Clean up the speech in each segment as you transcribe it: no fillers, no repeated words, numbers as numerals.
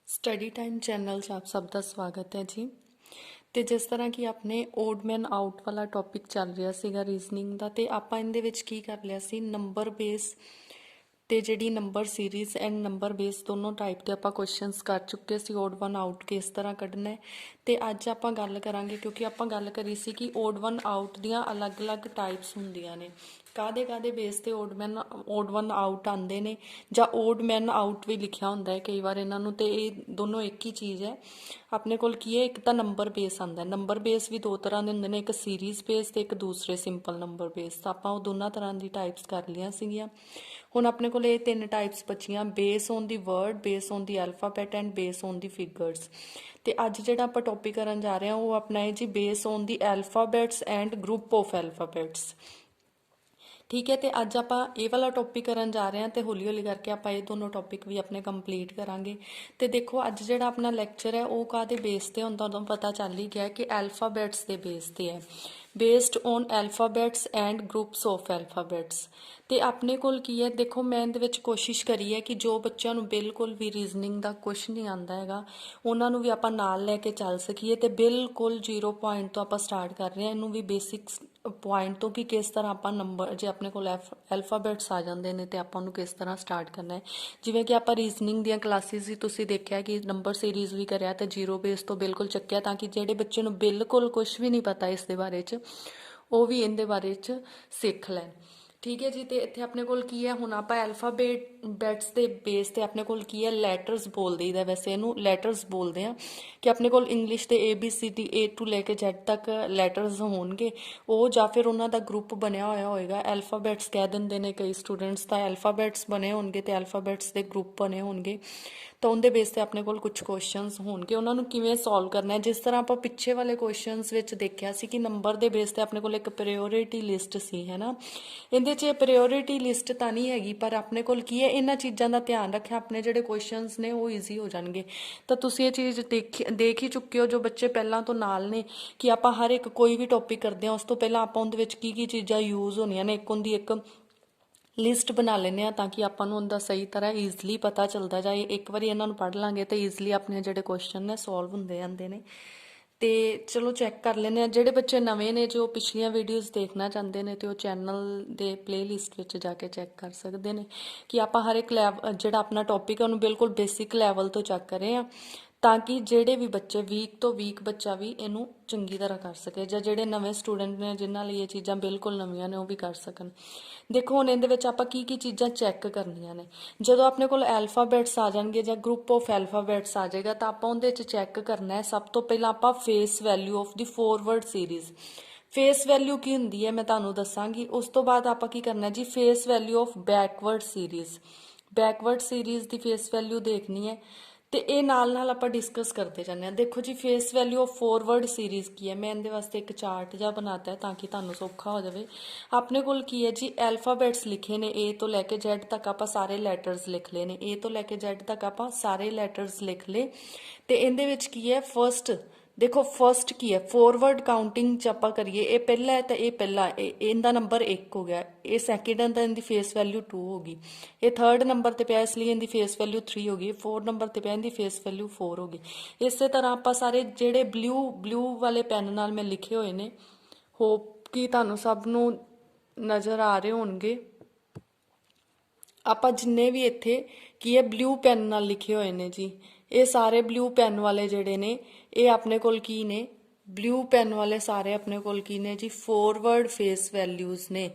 Study time channel 'ਚ ਆਪ ਸਭ ਦਾ ਸਵਾਗਤ ਹੈ ਜੀ। ਤੇ ਜਿਸ ਤਰ੍ਹਾਂ ਕਿ ਆਪਣੇ ਓਡ ਮੈਨ ਆਊਟ ਵਾਲਾ ਟੌਪਿਕ ਚੱਲ ਰਿਹਾ ਸੀਗਾ ਰੀਜ਼ਨਿੰਗ ਦਾ, ਤੇ ਆਪਾਂ ਇਹਦੇ ਵਿੱਚ ਕੀ ਕਰ ਲਿਆ ਸੀ, ਨੰਬਰ ਬੇਸ ਤੇ ਜਿਹੜੀ number series and number base ਦੋਨੋਂ ਟਾਈਪ ਦੇ ਆਪਾਂ ਕੁਐਸਚਨਸ ਕਰ ਚੁੱਕੇ ਸੀ। ਓਡ ਵਨ ਆਊਟ ਕਿਸ ਤਰ੍ਹਾਂ ਕੱਢਣਾ ਹੈ, ਤੇ ਅੱਜ ਆਪਾਂ ਗੱਲ ਕਰਾਂਗੇ, ਕਿਉਂਕਿ ਆਪਾਂ ਗੱਲ ਕਰੀ ਸੀ ਕਿ ਓਡ ਵਨ ਆਊਟ ਦੀਆਂ ਅਲੱਗ-ਅਲੱਗ ਟਾਈਪਸ ਹੁੰਦੀਆਂ ਨੇ। ਕਾਹਦੇ ਬੇਸ ਤੇ ਓਡ ਵਨ ਆਊਟ ਆਉਂਦੇ ਨੇ, ਜਾਂ ਓਡ ਮੈਨ ਆਊਟ ਵੀ ਲਿਖਿਆ ਹੁੰਦਾ ਹੈ ਕਈ ਵਾਰ ਇਹਨਾਂ ਨੂੰ, ਤੇ ਇਹ ਦੋਨੋਂ ਇੱਕ ਹੀ ਚੀਜ਼ ਹੈ। ਆਪਣੇ ਕੋਲ ਕੀ ਹੈ, ਇੱਕ ਤਾਂ ਨੰਬਰ ਬੇਸ ਆਉਂਦਾ। ਨੰਬਰ ਬੇਸ ਵੀ ਦੋ ਤਰ੍ਹਾਂ ਦੇ ਹੁੰਦੇ ਨੇ, ਇੱਕ ਸੀਰੀਜ਼ ਬੇਸ ਤੇ ਇੱਕ ਦੂਸਰੇ ਸਿੰਪਲ ਨੰਬਰ ਬੇਸ। ਤਾਂ ਆਪਾਂ ਉਹ ਦੋਨਾਂ ਤਰ੍ਹਾਂ ਦੀ ਟਾਈਪਸ ਕਰ ਲਈਆਂ ਸੀਗੀਆਂ। ਹੁਣ ਆਪਣੇ ਕੋਲ ਇਹ ਤਿੰਨ ਟਾਈਪਸ ਬਚੀਆਂ, base on the word, base on the alphabet and base on the figures. ਤੇ ਅੱਜ ਜਿਹੜਾ ਆਪਾਂ ਟੌਪਿਕ ਕਰਨ ਜਾ ਰਹੇ ਹਾਂ ਉਹ ਆਪਣਾ ਹੈ ਜੀ, base on the alphabets and group of alphabets. ਠੀਕ ਹੈ, ਤੇ ਅੱਜ ਆਪਾਂ ਇਹ ਵਾਲਾ ਟੌਪਿਕ ਕਰਨ ਜਾ ਰਹੇ ਹਾਂ, ਤੇ ਹੌਲੀ ਹੌਲੀ ਕਰਕੇ ਆਪਾਂ ਇਹ ਦੋਨੋਂ ਟੌਪਿਕ ਵੀ ਆਪਣੇ ਕੰਪਲੀਟ ਕਰਾਂਗੇ। ਤੇ ਦੇਖੋ, ਅੱਜ ਜਿਹੜਾ ਆਪਣਾ ਲੈਕਚਰ ਹੈ ਉਹ ਕਾਹਦੇ ਬੇਸ ਤੇ ਹੁੰਦਾ, ਤੁਹਾਨੂੰ ਪਤਾ ਚੱਲ ਹੀ ਗਿਆ ਕਿ ਐਲਫਾਬੈਟਸ ਦੇ ਬੇਸ ਤੇ ਹੈ, based on alphabets and groups of alphabets. ਤੇ ਆਪਣੇ ਕੋਲ ਕੀ ਹੈ, ਦੇਖੋ ਮੈਂ ਇਹਦੇ ਵਿੱਚ ਕੋਸ਼ਿਸ਼ ਕਰੀ ਹੈ ਕਿ ਜੋ ਬੱਚਿਆਂ ਨੂੰ ਬਿਲਕੁਲ ਵੀ ਰੀਜ਼ਨਿੰਗ ਦਾ ਕੁਛ ਨਹੀਂ ਆਉਂਦਾ ਹੈਗਾ, ਉਹਨਾਂ ਨੂੰ ਵੀ ਆਪਾਂ ਨਾਲ ਲੈ ਕੇ ਚੱਲ ਸਕੀਏ। ਤੇ ਬਿਲਕੁਲ 0 ਪੁਆਇੰਟ ਤੋਂ ਆਪਾਂ ਸਟਾਰਟ ਕਰ ਰਹੇ ਹਾਂ ਇਹਨੂੰ ਵੀ, ਬੇਸਿਕਸ ਪੁਆਇੰਟ ਤੋਂ, ਕਿ ਕਿਸ ਤਰ੍ਹਾਂ ਆਪਾਂ ਨੰਬਰ, ਜੇ ਆਪਣੇ ਕੋਲ ਐਲਫਾਬੈਟਸ ਆ ਜਾਂਦੇ ਨੇ ਤੇ ਆਪਾਂ ਉਹਨੂੰ ਕਿਸ ਤਰ੍ਹਾਂ ਸਟਾਰਟ ਕਰਨਾ ਹੈ। ਜਿਵੇਂ ਕਿ ਆਪਾਂ ਰੀਜ਼ਨਿੰਗ ਦੀਆਂ ਕਲਾਸਿਸ ਵੀ ਤੁਸੀਂ ਦੇਖਿਆ ਕਿ ਨੰਬਰ ਸੀਰੀਜ਼ ਵੀ ਕਰਿਆ ਤੇ 0 ਬੇਸ ਤੋਂ ਬਿਲਕੁਲ ਚੱਕਿਆ, ਤਾਂ ਕਿ ਜਿਹੜੇ ਬੱਚੇ ਨੂੰ ਬਿਲਕੁਲ ਕੁਝ ਵੀ ਨਹੀਂ ਪਤਾ ਇਸ ਦੇ ਬਾਰੇ 'ਚ, ਉਹ ਵੀ ਇਹਦੇ ਬਾਰੇ 'ਚ ਸਿੱਖ ਲੈਣ। ਠੀਕ ਹੈ ਜੀ। ਤੇ ਇੱਥੇ ਆਪਣੇ ਕੋਲ ਕੀ ਹੈ, ਹੁਣ ਆਪਾਂ ਐਲਫਾਬੈਟਸ ਦੇ ਬੇਸ ਤੇ ਆਪਣੇ ਕੋਲ ਕੀ ਹੈ, ਲੈਟਰਸ ਬੋਲ ਦਈਦਾ, ਵੈਸੇ ਇਹਨੂੰ ਲੈਟਰਸ ਬੋਲਦੇ ਆ, ਕਿ ਆਪਣੇ ਕੋਲ ਇੰਗਲਿਸ਼ ਦੇ ABCD A to ਲੈ ਕੇ Z ਤੱਕ ਲੈਟਰਸ ਹੋਣਗੇ ਉਹ, ਜਾਂ ਫਿਰ ਉਹਨਾਂ ਦਾ ਗਰੁੱਪ ਬਣਿਆ ਹੋਇਆ ਹੋਏਗਾ। ਐਲਫਾਬੈਟਸ ਕਹਿ ਦਿੰਦੇ ਨੇ ਕਈ ਸਟੂਡੈਂਟਸ, ਤਾਂ ਐਲਫਾਬੈਟਸ ਬਣੇ ਹੋਣਗੇ ਤੇ ਐਲਫਾਬੈਟਸ ਦੇ ਗਰੁੱਪ ਬਣੇ ਹੋਣਗੇ। ਤਾਂ ਉਹਦੇ ਬੇਸ ਤੇ ਆਪਣੇ ਕੋਲ ਕੁਝ ਕੁਐਸਚਨਸ ਹੋਣਗੇ, ਉਹਨਾਂ ਨੂੰ ਕਿਵੇਂ ਸੋਲਵ ਕਰਨਾ ਹੈ। ਜਿਸ ਤਰ੍ਹਾਂ ਆਪਾਂ ਪਿੱਛੇ ਵਾਲੇ ਕੁਐਸਚਨਸ ਵਿੱਚ ਦੇਖਿਆ ਸੀ ਕਿ ਨੰਬਰ ਦੇ ਬੇਸ ਤੇ ਆਪਣੇ ਕੋਲ ਇੱਕ ਪ੍ਰਾਇੋਰਟੀ ਲਿਸਟ ਸੀ, ਹੈ ਨਾ। ਇਹਦੇ 'ਚ ਪ੍ਰਾਇੋਰਟੀ ਲਿਸਟ ਤਾਂ ਨਹੀਂ ਹੈਗੀ, ਪਰ ਆਪਣੇ ਕੋਲ ਕੀ ਹੈ, ਇਹਨਾਂ ਚੀਜ਼ਾਂ ਦਾ ਧਿਆਨ ਰੱਖਿਆ, ਆਪਣੇ ਜਿਹੜੇ ਕੁਐਸਚਨਸ ਨੇ ਉਹ ਈਜ਼ੀ ਹੋ ਜਾਣਗੇ। ਤਾਂ ਤੁਸੀਂ ਇਹ ਚੀਜ਼ ਦੇਖ ਹੀ ਚੁੱਕੇ ਹੋ, ਜੋ ਬੱਚੇ ਪਹਿਲਾਂ ਤੋਂ ਨਾਲ ਨੇ, ਕਿ ਆਪਾਂ ਹਰ ਇੱਕ ਕੋਈ ਵੀ ਟੌਪਿਕ ਕਰਦੇ ਹਾਂ ਉਸ ਤੋਂ ਪਹਿਲਾਂ ਆਪਾਂ ਉਹਦੇ ਵਿੱਚ ਕੀ ਕੀ ਚੀਜ਼ਾਂ ਯੂਜ਼ ਹੋਣੀਆਂ ਨੇ, ਇੱਕ ਉਹਦੀ ਇੱਕ ਲਿਸਟ ਬਣਾ ਲੈਂਦੇ ਹਾਂ, ਤਾਂ ਕਿ ਆਪਾਂ ਨੂੰ ਉਹਦਾ ਸਹੀ ਤਰ੍ਹਾਂ ਈਜ਼ਲੀ ਪਤਾ ਚੱਲਦਾ ਜਾਏ। ਇੱਕ ਵਾਰੀ ਇਹਨਾਂ ਨੂੰ ਪੜ੍ਹ ਲਾਂਗੇ ਤਾਂ ਈਜ਼ਲੀ ਆਪਣੇ ਜਿਹੜੇ ਕੁਐਸਚਨ ਨੇ ਸੋਲਵ ਹੁੰਦੇ ਜਾਂਦੇ ਨੇ। ਤੇ ਚਲੋ ਚੈੱਕ ਕਰ ਲੈਂਦੇ ਹਾਂ। ਜਿਹੜੇ ਬੱਚੇ ਨਵੇਂ ਨੇ, ਜੋ ਪਿਛਲੀਆਂ ਵੀਡੀਓਜ਼ ਦੇਖਣਾ ਚਾਹੁੰਦੇ ਨੇ, ਤੇ ਉਹ ਚੈਨਲ ਦੇ ਪਲੇਲਿਸਟ ਵਿੱਚ ਜਾ ਕੇ ਚੈੱਕ ਕਰ ਸਕਦੇ ਨੇ ਕਿ ਆਪਾਂ ਹਰ ਇੱਕ ਜਿਹੜਾ ਆਪਣਾ ਟੌਪਿਕ ਹੈ ਉਹਨੂੰ ਬਿਲਕੁਲ ਬੇਸਿਕ ਲੈਵਲ ਤੋਂ ਚੈੱਕ ਕਰੇ ਆ, ਤਾਂ ਕਿ ਜਿਹੜੇ ਵੀ ਬੱਚੇ ਵੀਕ ਤੋਂ ਵੀਕ ਬੱਚਾ ਵੀ ਇਹਨੂੰ ਚੰਗੀ ਤਰ੍ਹਾਂ ਕਰ ਸਕੇ, ਜਾਂ ਜਿਹੜੇ ਨਵੇਂ ਸਟੂਡੈਂਟ ਨੇ ਜਿਨ੍ਹਾਂ ਲਈ ਇਹ ਚੀਜ਼ਾਂ ਬਿਲਕੁਲ ਨਵੀਆਂ ਨੇ ਉਹ ਵੀ ਕਰ ਸਕਣ। ਦੇਖੋ ਹੁਣ ਇਹਦੇ ਵਿੱਚ ਆਪਾਂ ਕੀ ਕੀ ਚੀਜ਼ਾਂ ਚੈੱਕ ਕਰਨੀਆਂ ਨੇ। ਜਦੋਂ ਆਪਣੇ ਕੋਲ ਐਲਫਾਬੈਟਸ ਆ ਜਾਣਗੇ ਜਾਂ ਗਰੁੱਪ ਆਫ ਐਲਫਾਬੈਟਸ ਆ ਜਾਏਗਾ, ਤਾਂ ਆਪਾਂ ਉਹਦੇ 'ਚ ਚੈੱਕ ਕਰਨਾ ਹੈ ਸਭ ਤੋਂ ਪਹਿਲਾਂ ਆਪਾਂ face value of the forward series. Face value ਕੀ ਹੁੰਦੀ ਹੈ ਮੈਂ ਤੁਹਾਨੂੰ ਦੱਸਾਂਗੀ। ਉਸ ਤੋਂ ਬਾਅਦ ਆਪਾਂ ਕੀ ਕਰਨਾ ਜੀ, face value of backward series. Backward series the face value ਦੇਖਣੀ ਹੈ, ਤੇ ਇਹ ਨਾਲ ਆਪਾਂ ਡਿਸਕਸ ਕਰਦੇ ਜਾਂਦੇ ਹਾਂ। ਦੇਖੋ ਜੀ, face value of forward series ਕੀ ਹੈ, ਮੈਂ ਇਹਦੇ ਵਾਸਤੇ ਇੱਕ ਚਾਰਟ ਜਿਹਾ ਬਣਾਤਾ ਹੈ ਤਾਂ ਕਿ ਤੁਹਾਨੂੰ ਸੌਖਾ ਹੋ ਜਾਵੇ। ਆਪਣੇ ਕੋਲ ਕੀ ਹੈ ਜੀ, ਐਲਫਾਬੈਟਸ ਲਿਖੇ ਨੇ, A ਤੋਂ ਲੈ ਕੇ Z ਤੱਕ ਆਪਾਂ ਸਾਰੇ ਲੈਟਰਸ ਲਿਖ ਲਏ ਨੇ, A ਤੋਂ ਲੈ ਕੇ Z ਤੱਕ ਆਪਾਂ ਸਾਰੇ ਲੈਟਰਸ ਲਿਖ ਲਏ। ਤੇ ਇਹਦੇ ਵਿੱਚ ਕੀ ਹੈ, ਫਸਟ, ਦੇਖੋ ਫਸਟ ਕੀ ਹੈ, ਫੋਰਵਰਡ ਕਾਊਂਟਿੰਗ 'ਚ ਆਪਾਂ ਕਰੀਏ, ਇਹ ਪਹਿਲਾ ਹੈ ਤਾਂ ਇਹ ਪਹਿਲਾ, ਇਹਦਾ ਨੰਬਰ 1 ਹੋ ਗਿਆ। ਇਹ ਸੈਕਿੰਡ ਹੈ ਤਾਂ ਇਹਦੀ ਫੇਸ ਵੈਲਿਊ 2 ਹੋ ਗਈ। ਇਹ ਥਰਡ ਨੰਬਰ ਤੇ ਪਿਆ, ਇਸ ਲਈ ਇਹਦੀ ਫੇਸ ਵੈਲਿਊ 3 ਹੋ ਗਈ। 4 ਨੰਬਰ ਤੇ ਪਿਆ, ਇਹਦੀ ਫੇਸ ਵੈਲਿਊ 4 ਹੋ ਗਈ। ਇਸੇ ਤਰ੍ਹਾਂ ਆਪਾਂ ਸਾਰੇ ਜਿਹੜੇ ਬਲੂ ਵਾਲੇ ਪੈਨ ਨਾਲ ਮੈਂ ਲਿਖੇ ਹੋਏ ਨੇ, ਹੋਪ ਕਿ ਤੁਹਾਨੂੰ ਸਭ ਨੂੰ ਨਜ਼ਰ ਆ ਰਹੇ ਹੋਣਗੇ। ਆਪਾਂ ਜਿੰਨੇ ਵੀ ਇੱਥੇ ਕੀ ਹੈ, ਬਲੂ ਪੈਨ ਨਾਲ ਲਿਖੇ ਹੋਏ ਨੇ ਜੀ, ਇਹ ਸਾਰੇ ਬਲੂ ਪੈਨ ਵਾਲੇ ਜਿਹੜੇ ਨੇ, ਇਹ ਆਪਣੇ ਕੋਲ ਕੀ ਨੇ, ਬਲੂ ਪੈਨ ਵਾਲੇ ਸਾਰੇ ਆਪਣੇ ਕੋਲ ਕੀ ਨੇ ਜੀ, ਫੋਰਵਰਡ ਫੇਸ ਵੈਲਿਊਜ਼ ਨੇ।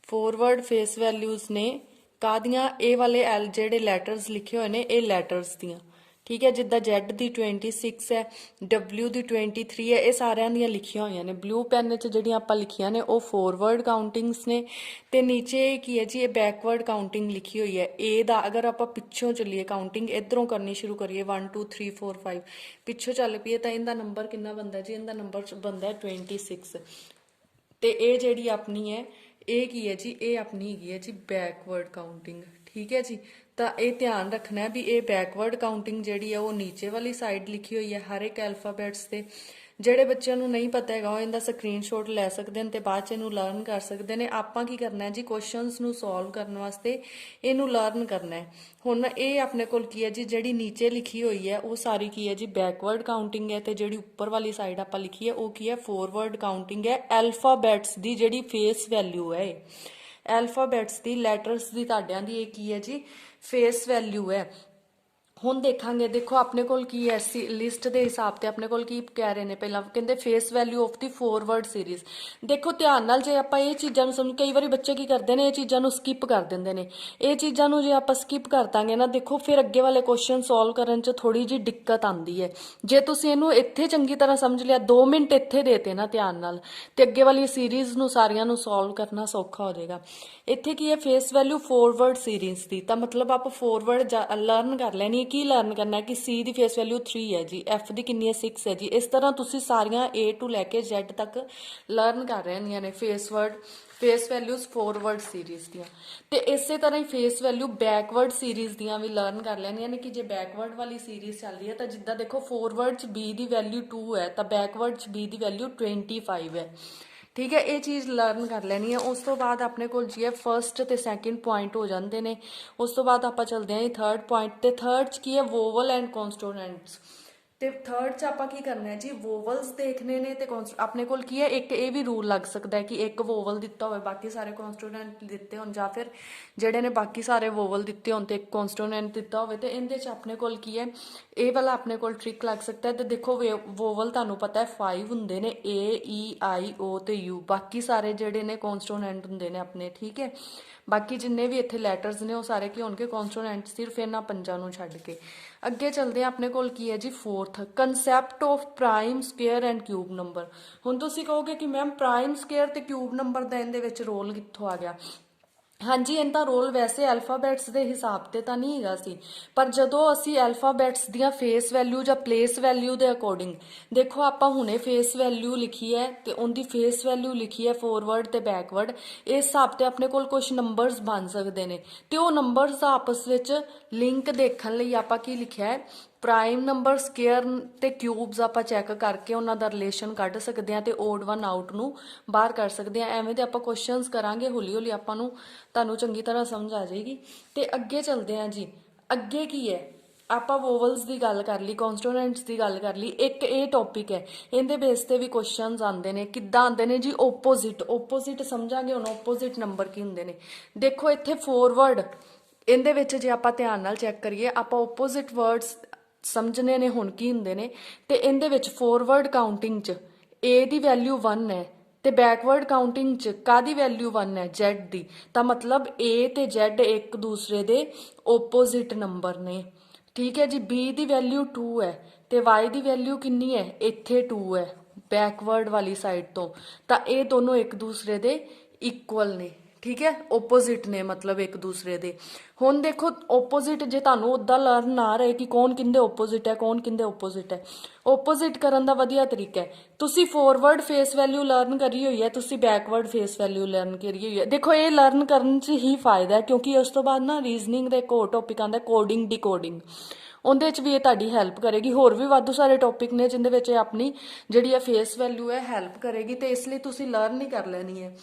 ਫੋਰਵਰਡ ਫੇਸ ਵੈਲਿਊਜ਼ ਨੇ ਕਾਹਦੀਆਂ, ਇਹ ਵਾਲੇ ਜਿਹੜੇ ਲੈਟਰਸ ਲਿਖੇ ਹੋਏ ਨੇ ਇਹ ਲੈਟਰਸ ਦੀਆਂ। ਠੀਕ ਹੈ, ਜਿੱਦਾਂ Z ਦੀ 26 ਹੈ, W ਦੀ 23 ਹੈ, ਇਹ ਸਾਰਿਆਂ ਦੀਆਂ ਲਿਖੀਆਂ ਹੋਈਆਂ ਨੇ। ਬਲੂ ਪੈਨ 'ਚ ਜਿਹੜੀਆਂ ਆਪਾਂ ਲਿਖੀਆਂ ਨੇ ਉਹ ਫੋਰਵਰਡ ਕਾਊਂਟਿੰਗਸ ਨੇ, ਤੇ ਨੀਚੇ ਕੀ ਹੈ ਜੀ, ਇਹ ਬੈਕਵਰਡ ਕਾਊਂਟਿੰਗ ਲਿਖੀ ਹੋਈ ਹੈ। A ਦਾ ਅਗਰ ਆਪਾਂ ਪਿੱਛੋਂ ਚੱਲੀਏ, ਕਾਊਂਟਿੰਗ ਇਧਰੋਂ ਕਰਨੀ ਸ਼ੁਰੂ ਕਰੀਏ, 1 2 3 4 5 ਪਿੱਛੋਂ ਚੱਲ ਪਈਏ, ਤਾਂ ਇਹਦਾ ਨੰਬਰ ਕਿੰਨਾ ਬਣਦਾ ਜੀ, ਇਹਦਾ ਨੰਬਰ ਬਣਦਾ 26। ਤੇ ਇਹ ਜਿਹੜੀ ਆਪਣੀ ਹੈ, ਇਹ ਕੀ ਹੈ ਜੀ, ਇਹ ਆਪਣੀ ਹੈਗੀ ਹੈ ਜੀ ਬੈਕਵਰਡ ਕਾਊਂਟਿੰਗ। ਠੀਕ ਹੈ ਜੀ, ਤਾਂ ਇਹ ਧਿਆਨ ਰੱਖਣਾ ਵੀ ਇਹ ਬੈਕਵਰਡ ਕਾਊਂਟਿੰਗ ਜਿਹੜੀ ਹੈ ਉਹ ਨੀਚੇ ਵਾਲੀ ਸਾਈਡ ਲਿਖੀ ਹੋਈ ਹੈ ਹਰ ਇੱਕ ਐਲਫਾਬੈਟਸ ਤੇ, ਜਿਹੜੇ ਬੱਚਿਆਂ ਨੂੰ ਨਹੀਂ ਪਤਾ ਹੈਗਾ ਉਹ ਇਹਦਾ ਸਕਰੀਨਸ਼ਾਟ ਲੈ ਸਕਦੇ ਨੇ ਤੇ ਬਾਅਦ ਚ ਇਹਨੂੰ ਲਰਨ ਕਰ ਸਕਦੇ ਨੇ। ਆਪਾਂ ਕੀ ਕਰਨਾ ਹੈ ਜੀ, ਕੁਐਸਚਨਸ ਨੂੰ ਸੋਲਵ ਕਰਨ ਵਾਸਤੇ ਇਹਨੂੰ ਲਰਨ ਕਰਨਾ ਹੈ। ਹੁਣ ਇਹ ਆਪਣੇ ਕੋਲ ਕੀ ਹੈ ਜੀ, ਜਿਹੜੀ ਨੀਚੇ ਲਿਖੀ ਹੋਈ ਹੈ ਉਹ ਸਾਰੀ ਕੀ ਹੈ ਜੀ, ਬੈਕਵਰਡ ਕਾਊਂਟਿੰਗ ਹੈ, ਤੇ ਜਿਹੜੀ ਉੱਪਰ ਵਾਲੀ ਸਾਈਡ ਆਪਾਂ ਲਿਖੀ ਹੈ ਉਹ ਕੀ ਹੈ, ਫੋਰਵਰਡ ਕਾਊਂਟਿੰਗ ਹੈ। ਐਲਫਾਬੈਟਸ ਦੀ ਜਿਹੜੀ ਫੇਸ ਵੈਲਿਊ ਹੈ, ਐਲਫਾਬੈਟਸ ਦੀ, ਲੈਟਰਸ ਦੀ, ਤੁਹਾਡਿਆਂ ਦੀ ਇਹ ਕੀ ਹੈ ਜੀ, ਫੇਸ ਵੈਲਿਊ ਹੈ। ਹੁਣ ਦੇਖਾਂਗੇ, ਦੇਖੋ ਆਪਣੇ ਕੋਲ ਕੀ ਹੈ, ਲਿਸਟ ਦੇ ਹਿਸਾਬ ਤੇ ਆਪਣੇ ਕੋਲ ਕੀ ਕਹਿ ਰਹੇ ਨੇ, ਪਹਿਲਾਂ ਕਹਿੰਦੇ face value of the forward series. ਦੇਖੋ ਧਿਆਨ ਨਾਲ ਜੇ ਆਪਾਂ ਇਹ ਚੀਜ਼ਾਂ ਨੂੰ ਸਮਝ, ਕਈ ਵਾਰੀ ਬੱਚੇ ਕੀ ਕਰਦੇ ਨੇ, ਇਹ ਚੀਜ਼ਾਂ ਨੂੰ ਸਕਿਪ ਕਰ ਦਿੰਦੇ ਨੇ। ਇਹ ਚੀਜ਼ਾਂ ਨੂੰ ਜੇ ਆਪਾਂ ਸਕਿਪ ਕਰ ਦਾਂਗੇ ਨਾ, ਦੇਖੋ ਫਿਰ ਅੱਗੇ ਵਾਲੇ ਕੁਐਸਚਨ ਸੋਲਵ ਕਰਨ 'ਚ ਥੋੜੀ ਜਿਹੀ ਦਿੱਕਤ ਆਉਂਦੀ ਹੈ। ਜੇ ਤੁਸੀਂ ਇਹਨੂੰ ਇੱਥੇ ਚੰਗੀ ਤਰ੍ਹਾਂ ਸਮਝ ਲਿਆ, 2 ਮਿੰਟ ਇੱਥੇ ਦੇਤੇ ਨਾ ਧਿਆਨ ਨਾਲ, ਤੇ ਅੱਗੇ ਵਾਲੀ ਸੀਰੀਜ਼ ਨੂੰ ਸਾਰੀਆਂ ਨੂੰ ਸੋਲਵ ਕਰਨਾ ਸੌਖਾ ਹੋ ਜਾਏਗਾ। ਇੱਥੇ ਕੀ ਹੈ, ਫੇਸ ਵੈਲਿਊ ਫੋਰਵਰਡ ਸੀਰੀਜ਼ ਦੀ, ਤਾਂ ਮਤਲਬ ਆਪਾਂ ਫੋਰਵਰਡ ਲਰਨ ਕਰ ਲੈਣੀ ਹੈ। ਕੀ ਲਰਨ ਕਰਨਾ ਹੈ ਕਿ C ਦੀ ਫੇਸ ਵੈਲਿਊ 3 ਹੈ ਜੀ, F ਦੀ ਕਿੰਨੀ ਹੈ, 6 ਹੈ ਜੀ। ਇਸ ਤਰ੍ਹਾਂ ਤੁਸੀਂ ਸਾਰੀਆਂ A ਤੋਂ ਲੈ ਕੇ Z ਤੱਕ ਲਰਨ ਕਰ ਰਹਿਣੀਆਂ ਨੇ ਫੇਸ ਵੈਲਿਊਜ਼ ਫੋਰਵਰਡ ਸੀਰੀਜ਼ ਦੀਆਂ। ਤੇ ਇਸੇ ਤਰ੍ਹਾਂ ਹੀ ਫੇਸ ਵੈਲਿਊ ਬੈਕਵਰਡ ਸੀਰੀਜ਼ ਦੀਆਂ ਵੀ ਲਰਨ ਕਰ ਲੈਣੀਆਂ ਨੇ, ਕਿ ਜੇ ਬੈਕਵਰਡ ਵਾਲੀ ਸੀਰੀਜ਼ ਚੱਲ ਰਹੀ ਹੈ ਤਾਂ ਜਿੱਦਾਂ ਦੇਖੋ ਫੋਰਵਰਡ 'ਚ B ਦੀ ਵੈਲਿਊ 2 ਹੈ ਤਾਂ ਬੈਕਵਰਡ 'ਚ B ਦੀ ਵੈਲਿਊ 25 ਹੈ। ਠੀਕ ਹੈ, ਇਹ ਚੀਜ਼ ਲਰਨ ਕਰ ਲੈਣੀ ਹੈ। ਉਸ ਤੋਂ ਬਾਅਦ ਆਪਣੇ ਕੋਲ ਜੀ ਹੈ ਫਰਸਟ ਤੇ ਸੈਕਿੰਡ ਪੁਆਇੰਟ ਹੋ ਜਾਂਦੇ ਨੇ। ਉਸ ਤੋਂ ਬਾਅਦ ਆਪਾਂ ਚੱਲਦੇ ਹਾਂ ਜੀ ਥਰਡ ਪੁਆਇੰਟ ਤੇ। ਥਰਡ 'ਚ ਕੀ ਹੈ, ਵੋਵਲ ਐਂਡ ਕੌਨਸੋਨੈਂਟਸ। ਤੇ ਥਰਡ 'ਚ ਆਪਾਂ ਕੀ ਕਰਨਾ ਹੈ ਜੀ, ਵੋਵਲਸ ਦੇਖਣੇ ਨੇ ਤੇ ਆਪਣੇ ਕੋਲ ਕੀ ਹੈ, ਇੱਕ ਇਹ ਵੀ ਰੂਲ ਲੱਗ ਸਕਦਾ ਹੈ ਕਿ ਇੱਕ ਵੋਵਲ ਦਿੱਤਾ ਹੋਵੇ, ਬਾਕੀ ਸਾਰੇ ਕੌਨਸੋਨੈਂਟ ਦਿੱਤੇ ਹੋਣ, ਜਾਂ ਫਿਰ ਜਿਹੜੇ ਨੇ ਬਾਕੀ ਸਾਰੇ ਵੋਵਲ ਦਿੱਤੇ ਹੋਣ ਤੇ ਇੱਕ ਕੌਨਸੋਨੈਂਟ ਦਿੱਤਾ ਹੋਵੇ। ਤੇ ਇਹਦੇ 'ਚ ਆਪਣੇ ਕੋਲ ਕੀ ਹੈ, ਇਹ ਵਾਲਾ ਆਪਣੇ ਕੋਲ ਟ੍ਰਿਕ ਲੱਗ ਸਕਦਾ ਹੈ। ਤੇ ਦੇਖੋ ਵੋਵਲ ਤੁਹਾਨੂੰ ਪਤਾ ਹੈ 5 ਹੁੰਦੇ ਨੇ, A E I O ਤੇ U। ਬਾਕੀ ਸਾਰੇ ਜਿਹੜੇ ਨੇ ਕੌਨਸੋਨੈਂਟ ਹੁੰਦੇ ਨੇ ਆਪਣੇ, ਠੀਕ ਹੈ। ਬਾਕੀ ਜਿੰਨੇ ਵੀ ਇੱਥੇ ਲੈਟਰਸ ਨੇ ਉਹ ਸਾਰੇ ਕੀ ਹੋਣਗੇ, ਕੌਨਸੋਨੈਂਟ, ਸਿਰਫ ਇਹਨਾਂ 5 ਨੂੰ ਛੱਡ ਕੇ। ਅੱਗੇ ਚੱਲਦੇ ਆ, ਆਪਣੇ ਕੋਲ ਕੀ ਹੈ ਜੀ, fourth, concept of prime square and cube number. ਹੁਣ ਤੁਸੀਂ ਕਹੋਗੇ ਕਿ ਮੈਮ ਪ੍ਰਾਈਮ ਸਕੁਏਅਰ ਤੇ ਕਿਊਬ ਨੰਬਰ ਦਾ ਇਹਦੇ ਵਿੱਚ ਰੋਲ ਕਿੱਥੋਂ ਆ ਗਿਆ। ਹਾਂਜੀ, ਇਹਦਾ ਰੋਲ ਵੈਸੇ ਐਲਫਾਬੈਟਸ ਦੇ ਹਿਸਾਬ ਤੇ ਤਾਂ ਨਹੀਂ ਹੈਗਾ ਸੀ, ਪਰ ਜਦੋਂ ਅਸੀਂ ਐਲਫਾਬੈਟਸ ਦੀਆਂ ਫੇਸ ਵੈਲਿਊ ਜਾਂ ਪਲੇਸ ਵੈਲਿਊ ਦੇ ਅਕੋਰਡਿੰਗ, ਦੇਖੋ ਆਪਾਂ ਹੁਣੇ ਫੇਸ ਵੈਲਿਊ ਲਿਖੀ ਹੈ ਤੇ ਉਹਦੀ ਫੇਸ ਵੈਲਿਊ ਲਿਖੀ ਹੈ ਫੋਰਵਰਡ ਤੇ ਬੈਕਵਰਡ, ਇਸ ਹਿਸਾਬ ਤੇ ਆਪਣੇ ਕੋਲ ਕੁਝ ਨੰਬਰਸ ਬਣ ਸਕਦੇ ਨੇ। ਤੇ ਉਹ ਨੰਬਰਸ ਦਾ ਆਪਸ ਵਿੱਚ ਲਿੰਕ ਦੇਖਣ ਲਈ ਆਪਾਂ ਕੀ ਲਿਖਿਆ ਹੈ, ਪ੍ਰਾਈਮ ਨੰਬਰ, ਸਕੁਏਅਰ ਤੇ ਕਿਊਬਸ ਆਪਾਂ ਚੈੱਕ ਕਰਕੇ ਉਹਨਾਂ ਦਾ ਰਿਲੇਸ਼ਨ ਕੱਢ ਸਕਦੇ ਹਾਂ ਤੇ ਓਡ ਵਨ ਆਊਟ ਨੂੰ ਬਾਹਰ ਕਰ ਸਕਦੇ ਹਾਂ। ਐਵੇਂ ਦੇ ਆਪਾਂ ਕੁਐਸਚਨਸ ਕਰਾਂਗੇ, ਹੌਲੀ ਹੌਲੀ ਆਪਾਂ ਨੂੰ ਤੁਹਾਨੂੰ ਚੰਗੀ ਤਰ੍ਹਾਂ ਸਮਝ ਆ ਜਾਏਗੀ। ਤੇ ਅੱਗੇ ਚੱਲਦੇ ਹਾਂ ਜੀ। ਅੱਗੇ ਕੀ ਹੈ, ਆਪਾਂ ਵੋਵਲਸ ਦੀ ਗੱਲ ਕਰ ਲਈ, ਕੌਨਸੋਨੈਂਟਸ ਦੀ ਗੱਲ ਕਰ ਲਈ। ਇੱਕ ਇਹ ਟੌਪਿਕ ਹੈ, ਇਹਦੇ ਬੇਸ ਤੇ ਵੀ ਕੁਐਸਚਨਸ ਆਉਂਦੇ ਨੇ। ਕਿੱਦਾਂ ਆਉਂਦੇ ਨੇ ਜੀ, ਓਪੋਜ਼ਿਟ ਸਮਝਾਂਗੇ ਹੁਣ। ਓਪੋਜ਼ਿਟ ਨੰਬਰ ਕੀ ਹੁੰਦੇ ਨੇ, ਦੇਖੋ ਇੱਥੇ ਫੋਰਵਰਡ, ਇਹਦੇ ਵਿੱਚ ਜੇ ਆਪਾਂ ਧਿਆਨ ਨਾਲ ਚੈੱਕ ਕਰੀਏ, ਆਪਾਂ ਓਪੋਜ਼ਿਟ ਵਰਡਸ ਸਮਝਣੇ ਨੇ ਹੁਣ ਕੀ ਹੁੰਦੇ ਨੇ। ਤੇ ਇਹਦੇ ਵਿੱਚ ਫੋਰਵਰਡ ਕਾਊਂਟਿੰਗ 'ਚ A ਦੀ ਵੈਲਿਊ 1 ਹੈ ਤੇ ਬੈਕਵਰਡ ਕਾਊਂਟਿੰਗ 'ਚ ਕਾਦੀ ਵੈਲਿਊ 1 ਹੈ, Z ਦੀ। ਤਾਂ ਮਤਲਬ A ਤੇ Z ਇੱਕ ਦੂਸਰੇ ਦੇ ਓਪੋਜ਼ਿਟ ਨੰਬਰ ਨੇ। ਠੀਕ ਹੈ ਜੀ। B ਦੀ ਵੈਲਿਊ 2 ਹੈ ਤੇ Y ਦੀ ਵੈਲਿਊ ਕਿੰਨੀ ਹੈ, ਇੱਥੇ 2 ਹੈ ਬੈਕਵਰਡ ਵਾਲੀ ਸਾਈਡ ਤੋਂ। ਤਾਂ ਇਹ ਦੋਨੋਂ ਇੱਕ ਦੂਸਰੇ ਦੇ ਇਕੁਅਲ ਨੇ। ਠੀਕ ਹੈ, ਓਪੋਜ਼ਿਟ ਨੇ ਮਤਲਬ ਇੱਕ ਦੂਸਰੇ ਦੇ। ਹੁਣ ਦੇਖੋ ਓਪੋਜ਼ਿਟ ਜੇ ਤੁਹਾਨੂੰ ਉੱਦਾਂ ਲਰਨ ਨਾ ਰਹੇ ਕਿ ਕੌਣ ਕਿੰਦੇ ਓਪੋਜ਼ਿਟ ਹੈ, ਕੌਣ ਕਿੰਦੇ ਓਪੋਜ਼ਿਟ ਹੈ, ਓਪੋਜ਼ਿਟ ਕਰਨ ਦਾ ਵਧੀਆ ਤਰੀਕਾ ਹੈ, ਤੁਸੀਂ ਫੋਰਵਰਡ ਫੇਸ ਵੈਲਿਊ ਲਰਨ ਕਰੀ ਹੋਈ ਹੈ, ਤੁਸੀਂ ਬੈਕਵਰਡ ਫੇਸ ਵੈਲਿਊ ਲਰਨ ਕਰੀ ਹੋਈ ਹੈ। ਦੇਖੋ ਇਹ ਲਰਨ ਕਰਨ 'ਚ ਹੀ ਫਾਇਦਾ ਹੈ, ਕਿਉਂਕਿ ਉਸ ਤੋਂ ਬਾਅਦ ਨਾ ਰੀਜ਼ਨਿੰਗ ਦਾ ਇੱਕ ਹੋਰ ਟੌਪਿਕ ਆਉਂਦਾ, ਕੋਡਿੰਗ ਡੀਕੋਡਿੰਗ। ਉਹਦੇ 'ਚ ਵੀ ਇਹ ਤੁਹਾਡੀ ਹੈਲਪ ਕਰੇਗੀ। ਹੋਰ ਵੀ ਵਾਧੂ ਸਾਰੇ ਟੌਪਿਕ ਨੇ ਜਿਹਦੇ ਵਿੱਚ ਇਹ ਆਪਣੀ ਜਿਹੜੀ ਆ ਫੇਸ ਵੈਲਿਊ ਹੈ ਹੈਲਪ ਕਰੇਗੀ, ਤੇ ਇਸ ਲਈ ਤੁਸੀਂ ਲਰਨ ਹੀ ਕਰ ਲੈਣੀ ਹੈ।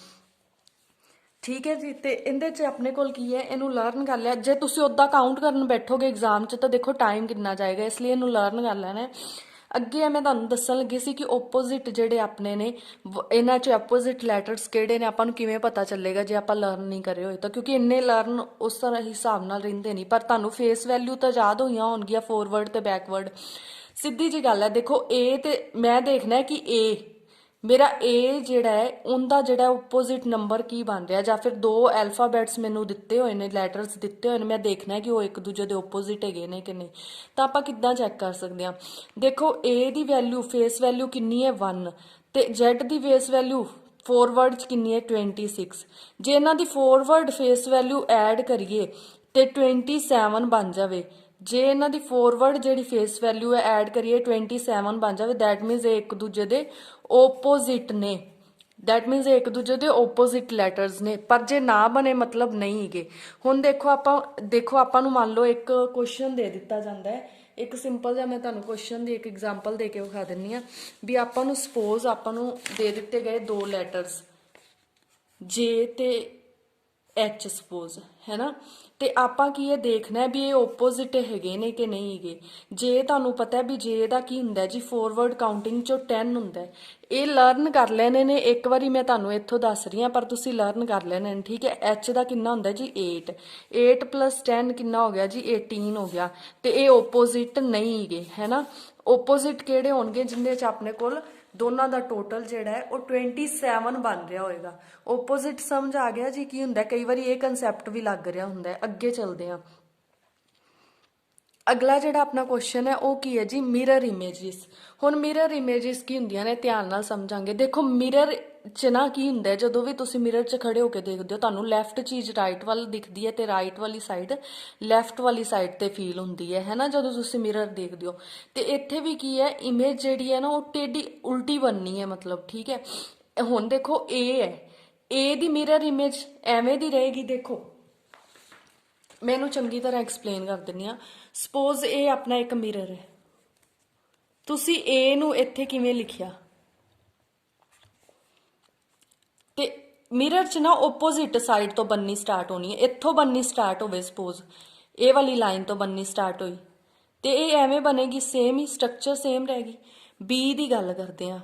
ਠੀਕ ਹੈ ਜੀ। ਤੇ ਇਹਦੇ 'ਚ ਆਪਣੇ ਕੋਲ ਕੀ ਹੈ, ਇਹਨੂੰ ਲਰਨ ਕਰ ਲਿਆ। ਜੇ ਤੁਸੀਂ ਉੱਦਾਂ ਕਾਊਂਟ ਕਰਨ ਬੈਠੋਗੇ ਐਗਜ਼ਾਮ 'ਚ ਤਾਂ ਦੇਖੋ ਟਾਈਮ ਕਿੰਨਾ ਜਾਏਗਾ, ਇਸ ਲਈ ਇਹਨੂੰ ਲਰਨ ਕਰ ਲੈਣਾ। ਅੱਗੇ ਮੈਂ ਤੁਹਾਨੂੰ ਦੱਸਣ ਲੱਗੀ ਸੀ ਕਿ ਓਪੋਜ਼ਿਟ ਜਿਹੜੇ ਆਪਣੇ ਨੇ, ਇਹਨਾਂ 'ਚ ਆਪੋਜ਼ਿਟ ਲੈਟਰਸ ਕਿਹੜੇ ਨੇ, ਆਪਾਂ ਨੂੰ ਕਿਵੇਂ ਪਤਾ ਚੱਲੇਗਾ ਜੇ ਆਪਾਂ ਲਰਨ ਨਹੀਂ ਕਰੇ ਹੋਏ ਤਾਂ, ਕਿਉਂਕਿ ਇੰਨੇ ਲਰਨ ਉਸ ਤਰ੍ਹਾਂ ਹਿਸਾਬ ਨਾਲ ਰਹਿੰਦੇ ਨਹੀਂ। ਪਰ ਤੁਹਾਨੂੰ ਫੇਸ ਵੈਲਿਊ ਤਾਂ ਯਾਦ ਹੋਈਆਂ ਹੋਣਗੀਆਂ, ਫੋਰਵਰਡ ਤੇ ਬੈਕਵਰਡ। ਸਿੱਧੀ ਜੀ ਗੱਲ ਹੈ, ਦੇਖੋ A ਤੇ ਮੈਂ ਦੇਖਣਾ ਕਿ A ਮੇਰਾ A ਜਿਹੜਾ ਹੈ ਉਹਦਾ ਜਿਹੜਾ ਓਪੋਜ਼ਿਟ ਨੰਬਰ ਕੀ ਬਣ ਰਿਹਾ, ਜਾਂ ਫਿਰ ਦੋ ਐਲਫਾਬੈਟਸ ਮੈਨੂੰ ਦਿੱਤੇ ਹੋਏ ਨੇ, ਲੈਟਰਸ ਦਿੱਤੇ ਹੋਏ ਨੇ, ਮੈਂ ਦੇਖਣਾ ਕਿ ਉਹ ਇੱਕ ਦੂਜੇ ਦੇ ਓਪੋਜ਼ਿਟ ਹੈਗੇ ਨੇ ਕਿ ਨਹੀਂ। ਤਾਂ ਆਪਾਂ ਕਿੱਦਾਂ ਚੈੱਕ ਕਰ ਸਕਦੇ ਹਾਂ, ਦੇਖੋ A the value face value ਕਿੰਨੀ ਹੈ 1 ਤੇ Z ਦੀ ਫੇਸ ਵੈਲਿਊ ਫੋਰਵਰਡ 'ਚ ਕਿੰਨੀ ਹੈ 26। ਜੇ ਇਹਨਾਂ ਦੀ ਫੋਰਵਰਡ ਫੇਸ ਵੈਲਿਊ ਐਡ ਕਰੀਏ ਤੇ 27 ਬਣ ਜਾਵੇ। ਜੇ ਇਹਨਾਂ ਦੀ ਫੋਰਵਰਡ ਜਿਹੜੀ ਫੇਸ ਵੈਲਿਊ ਹੈ ਐਡ ਕਰੀਏ 27 ਬਣ ਜਾਵੇ, ਦੈਟ ਮੀਨਸ ਇਹ ਇੱਕ ਦੂਜੇ ਦੇ ਓਪੋਜ਼ਿਟ ਨੇ। ਦੈਟ ਮੀਨਸ ਇਹ ਇੱਕ ਦੂਜੇ ਦੇ ਓਪੋਜ਼ਿਟ ਲੈਟਰਸ ਨੇ। ਪਰ ਜੇ ਨਾ ਬਣੇ ਮਤਲਬ ਨਹੀਂ ਹੈਗੇ। ਹੁਣ ਦੇਖੋ ਆਪਾਂ ਨੂੰ ਮੰਨ ਲਓ ਇੱਕ ਕੁਐਸਚਨ ਦੇ ਦਿੱਤਾ ਜਾਂਦਾ ਹੈ ਇੱਕ ਸਿੰਪਲ ਜਿਹਾ ਮੈਂ ਤੁਹਾਨੂੰ ਕੁਐਸਚਨ ਦੀ ਇੱਕ ਐਗਜ਼ਾਮਪਲ ਦੇ ਕੇ ਵਿਖਾ ਦਿੰਨੀ ਆ ਵੀ ਆਪਾਂ ਨੂੰ ਸਪੋਜ਼ ਆਪਾਂ ਨੂੰ ਦੇ ਦਿੱਤੇ ਗਏ ਦੋ ਲੈਟਰਸ ਜੇ ਤੇ ਐਚ ਸਪੋਜ਼ ਹੈ ਨਾ, ਤੇ ਆਪਾਂ ਕੀ ਇਹ ਦੇਖਣਾ ਹੈ ਵੀ ਇਹ ਓਪੋਜ਼ਿਟ ਹੈਗੇ ਨੇ ਕਿ ਨਹੀਂ ਹੈਗੇ। ਜੇ ਤੁਹਾਨੂੰ ਪਤਾ ਵੀ ਜੇ ਦਾ ਕੀ ਹੁੰਦਾ ਜੀ ਫੋਰਵਰਡ ਕਾਊਂਟਿੰਗ ਚੋਂ 10 ਹੁੰਦਾ, ਇਹ ਲਰਨ ਕਰ ਲੈਣੇ ਨੇ, ਇੱਕ ਵਾਰੀ ਮੈਂ ਤੁਹਾਨੂੰ ਇੱਥੋਂ ਦੱਸ ਰਹੀ ਹਾਂ ਪਰ ਤੁਸੀਂ ਲਰਨ ਕਰ ਲੈਣੇ ਨੇ, ਠੀਕ ਹੈ। ਐਚ ਦਾ ਕਿੰਨਾ ਹੁੰਦਾ ਜੀ 8, 8 + 10 ਕਿੰਨਾ ਹੋ ਗਿਆ ਜੀ 18 ਹੋ ਗਿਆ, ਤੇ ਇਹ ਓਪੋਜ਼ਿਟ ਨਹੀਂ ਹੈਗੇ ਹੈ ਨਾ। ਓਪੋਜ਼ਿਟ ਕਿਹੜੇ ਹੋਣਗੇ ਜਿੰਦੇ ਚ ਆਪਣੇ ਕੋਲ ਦੋਨਾਂ ਦਾ ਟੋਟਲ ਜਿਹੜਾ ਹੈ ਉਹ 27 ਬਣ ਰਿਹਾ ਹੋਏਗਾ। ਓਪੋਜ਼ਿਟ ਸਮਝ ਆ ਗਿਆ ਜੀ ਕੀ ਹੁੰਦਾ, ਕਈ ਵਾਰੀ ਇਹ ਕਨਸੈਪਟ ਵੀ ਲੱਗ ਰਿਹਾ ਹੁੰਦਾ ਹੈ। ਅੱਗੇ ਚੱਲਦੇ ਹਾਂ, ਅਗਲਾ ਜਿਹੜਾ ਆਪਣਾ ਕੁਐਸਚਨ ਹੈ ਉਹ ਕੀ ਹੈ ਜੀ ਮਿਰਰ ਇਮੇजेस। ਹੁਣ ਮਿਰਰ ਇਮੇजेस ਕੀ ਹੁੰਦੀਆਂ ਨੇ ਧਿਆਨ ਨਾਲ ਸਮਝਾਂਗੇ। ਦੇਖੋ ਮਿਰਰ ਚ ਨਾ ਕੀ ਹੁੰਦਾ ਹੈ, ਜਦੋਂ ਵੀ ਤੁਸੀਂ ਮਿਰਰ ਚ ਖੜੇ ਹੋ ਕੇ ਦੇਖਦੇ ਹੋ ਤੁਹਾਨੂੰ ਲੈਫਟ ਚੀਜ਼ ਰਾਈਟ ਵੱਲ ਦਿਖਦੀ ਹੈ ਤੇ ਰਾਈਟ ਵਾਲੀ ਸਾਈਡ ਲੈਫਟ ਵਾਲੀ ਸਾਈਡ ਤੇ ਫੀਲ ਹੁੰਦੀ ਹੈ ਨਾ ਜਦੋਂ ਤੁਸੀਂ ਮਿਰਰ ਦੇਖਦੇ ਹੋ। ਤੇ ਇੱਥੇ ਵੀ ਕੀ ਹੈ ਇਮੇਜ ਜਿਹੜੀ ਹੈ ਨਾ ਉਹ ਟੇਢੀ ਉਲਟੀ ਬਣਨੀ ਹੈ ਮਤਲਬ, ਠੀਕ ਹੈ। ਹੁਣ ਦੇਖੋ ਏ ਹੈ, ਏ ਦੀ ਮਿਰਰ ਇਮੇਜ ਐਵੇਂ ਦੀ ਰਹੇਗੀ। ਦੇਖੋ ਮੈਨੂੰ ਚੰਗੀ ਤਰ੍ਹਾਂ ਐਕਸਪਲੇਨ ਕਰ ਦਿੰਨੀ ਆ। ਸਪੋਜ਼ ਇਹ ਆਪਣਾ ਇੱਕ ਮਿਰਰ ਹੈ, ਤੁਸੀਂ ਏ ਨੂੰ ਇੱਥੇ ਕਿਵੇਂ ਲਿਖਿਆ, ਤੇ ਮਿਰਰ ਚ ਨਾ ਓਪੋਜ਼ਿਟ ਸਾਈਡ ਤੋਂ ਬੰਨੀ ਸਟਾਰਟ ਹੋਣੀ ਹੈ, ਇੱਥੋਂ ਬੰਨੀ ਸਟਾਰਟ ਹੋਵੇ ਸਪੋਜ਼ ਇਹ ਵਾਲੀ ਲਾਈਨ ਤੋਂ ਬੰਨੀ ਸਟਾਰਟ ਹੋਈ ਤੇ ਇਹ ਐਵੇਂ ਬਣੇਗੀ, ਸੇਮ ਹੀ ਸਟਰਕਚਰ ਸੇਮ ਰਹੇਗੀ। ਬੀ ਦੀ ਗੱਲ ਕਰਦੇ ਆ,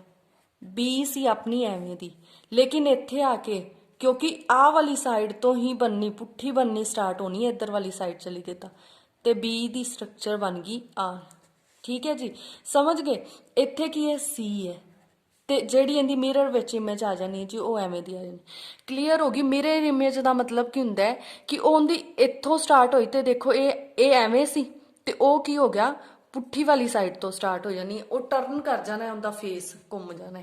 ਬੀ ਸੀ ਆਪਣੀ ਐਵੇਂ ਦੀ, ਲੇਕਿਨ ਇੱਥੇ ਆ ਕੇ ਕਿਉਂਕਿ ਆਹ ਵਾਲੀ ਸਾਈਡ ਤੋਂ ਹੀ ਬੰਨੀ ਪੁੱਠੀ ਬੰਨੀ ਸਟਾਰਟ ਹੋਣੀ ਹੈ, ਇੱਧਰ ਵਾਲੀ ਸਾਈਡ ਚਲੀ ਗਈ ਤੇ ਬੀ ਦੀ ਸਟਰਕਚਰ ਬਣ ਗਈ ਆ, ਠੀਕ ਹੈ ਜੀ ਸਮਝ ਗਏ। ਇੱਥੇ ਕੀ ਹੈ ਸੀ ਹੈ ਤੇ ਜਿਹੜੀ ਇਹਦੀ ਮਿਰਰ ਵਿੱਚ ਇਮੇਜ ਆ ਜਾਣੀ ਹੈ ਜੀ ਉਹ ਐਵੇਂ ਦੀ ਆ ਜਾਣੀ। ਕਲੀਅਰ ਹੋ ਗਈ। ਮਿਰਰ ਇਮੇਜ ਦਾ ਮਤਲਬ ਕੀ ਹੁੰਦਾ ਹੈ ਕਿ ਉਹਦੀ ਇੱਥੋਂ ਸਟਾਰਟ ਹੋਈ ਤੇ ਦੇਖੋ ਇਹ ਐਵੇਂ ਸੀ ਤੇ ਉਹ ਕੀ ਹੋ ਗਿਆ ਪੁੱਠੀ ਵਾਲੀ ਸਾਈਡ ਤੋਂ ਸਟਾਰਟ ਹੋ ਜਾਣੀ, ਉਹ ਟਰਨ ਕਰ ਜਾਣਾ, ਉਹਦਾ ਫੇਸ ਘੁੰਮ ਜਾਣਾ,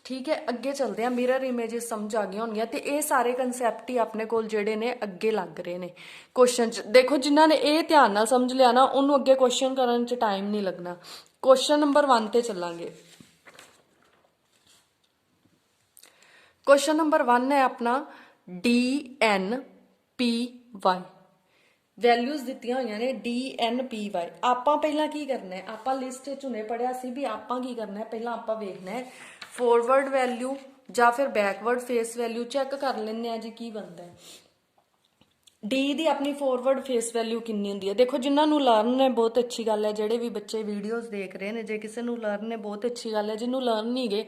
ਠੀਕ ਹੈ। ਅੱਗੇ ਚੱਲਦੇ ਆ, ਮਿਰਰ ਇਮੇजेस ਸਮਝ ਆ ਗਈਆਂ ਹੋਣਗੀਆਂ ਤੇ ਇਹ ਸਾਰੇ ਕਨਸੈਪਟ ਹੀ ਆਪਣੇ ਕੋਲ ਜਿਹੜੇ ਨੇ ਅੱਗੇ ਲੱਗ ਰਹੇ ਨੇ ਕੁਐਸਚਨ ਚ। ਦੇਖੋ ਜਿਨ੍ਹਾਂ ਨੇ ਇਹ ਧਿਆਨ ਨਾਲ ਸਮਝ ਲਿਆ ਨਾ ਉਹਨੂੰ ਅੱਗੇ ਕੁਐਸਚਨ ਕਰਨ ਚ ਟਾਈਮ ਨਹੀਂ ਲੱਗਣਾ। ਕੁਐਸਚਨ ਨੰਬਰ 1 ਤੇ ਚੱਲਾਂਗੇ। ਕੁਐਸਚਨ ਨੰਬਰ 1 ਹੈ ਆਪਣਾ DNPY, ਵੈਲਿਊਜ਼ ਦਿੱਤੀਆਂ ਹੋਈਆਂ ਨੇ DNPY। ਆਪਾਂ ਪਹਿਲਾਂ ਕੀ ਕਰਨਾ ਹੈ, ਆਪਾਂ ਲਿਸਟ ਚ ਹੁਣੇ ਪੜਿਆ ਸੀ ਵੀ ਆਪਾਂ ਕੀ ਕਰਨਾ ਹੈ, ਪਹਿਲਾਂ ਆਪਾਂ ਵੇਖਣਾ ਹੈ ਫੋਰਵਰਡ ਵੈਲਿਊ ਜਾਂ ਫਿਰ ਬੈਕਵਰਡ ਫੇਸ ਵੈਲਿਊ ਚੈੱਕ ਕਰ ਲੈਂਦੇ ਆ ਜੀ ਕੀ ਬਣਦਾ ਹੈ। ਡੀ ਦੀ ਆਪਣੀ ਫੋਰਵਰਡ ਫੇਸ ਵੈਲਿਊ ਕਿੰਨੀ ਹੁੰਦੀ ਹੈ। ਦੇਖੋ ਜਿਨ੍ਹਾਂ ਨੂੰ ਲਰਨ ਹੈ ਬਹੁਤ ਅੱਛੀ ਗੱਲ ਹੈ, ਜਿਹੜੇ ਵੀ ਬੱਚੇ ਵੀਡੀਓਜ਼ ਦੇਖ ਰਹੇ ਨੇ ਜੇ ਕਿਸੇ ਨੂੰ ਲਰਨ ਹੈ ਬਹੁਤ ਅੱਛੀ ਗੱਲ ਹੈ, ਜਿਹਨੂੰ ਲਰਨ ਨਹੀਂ ਗਏ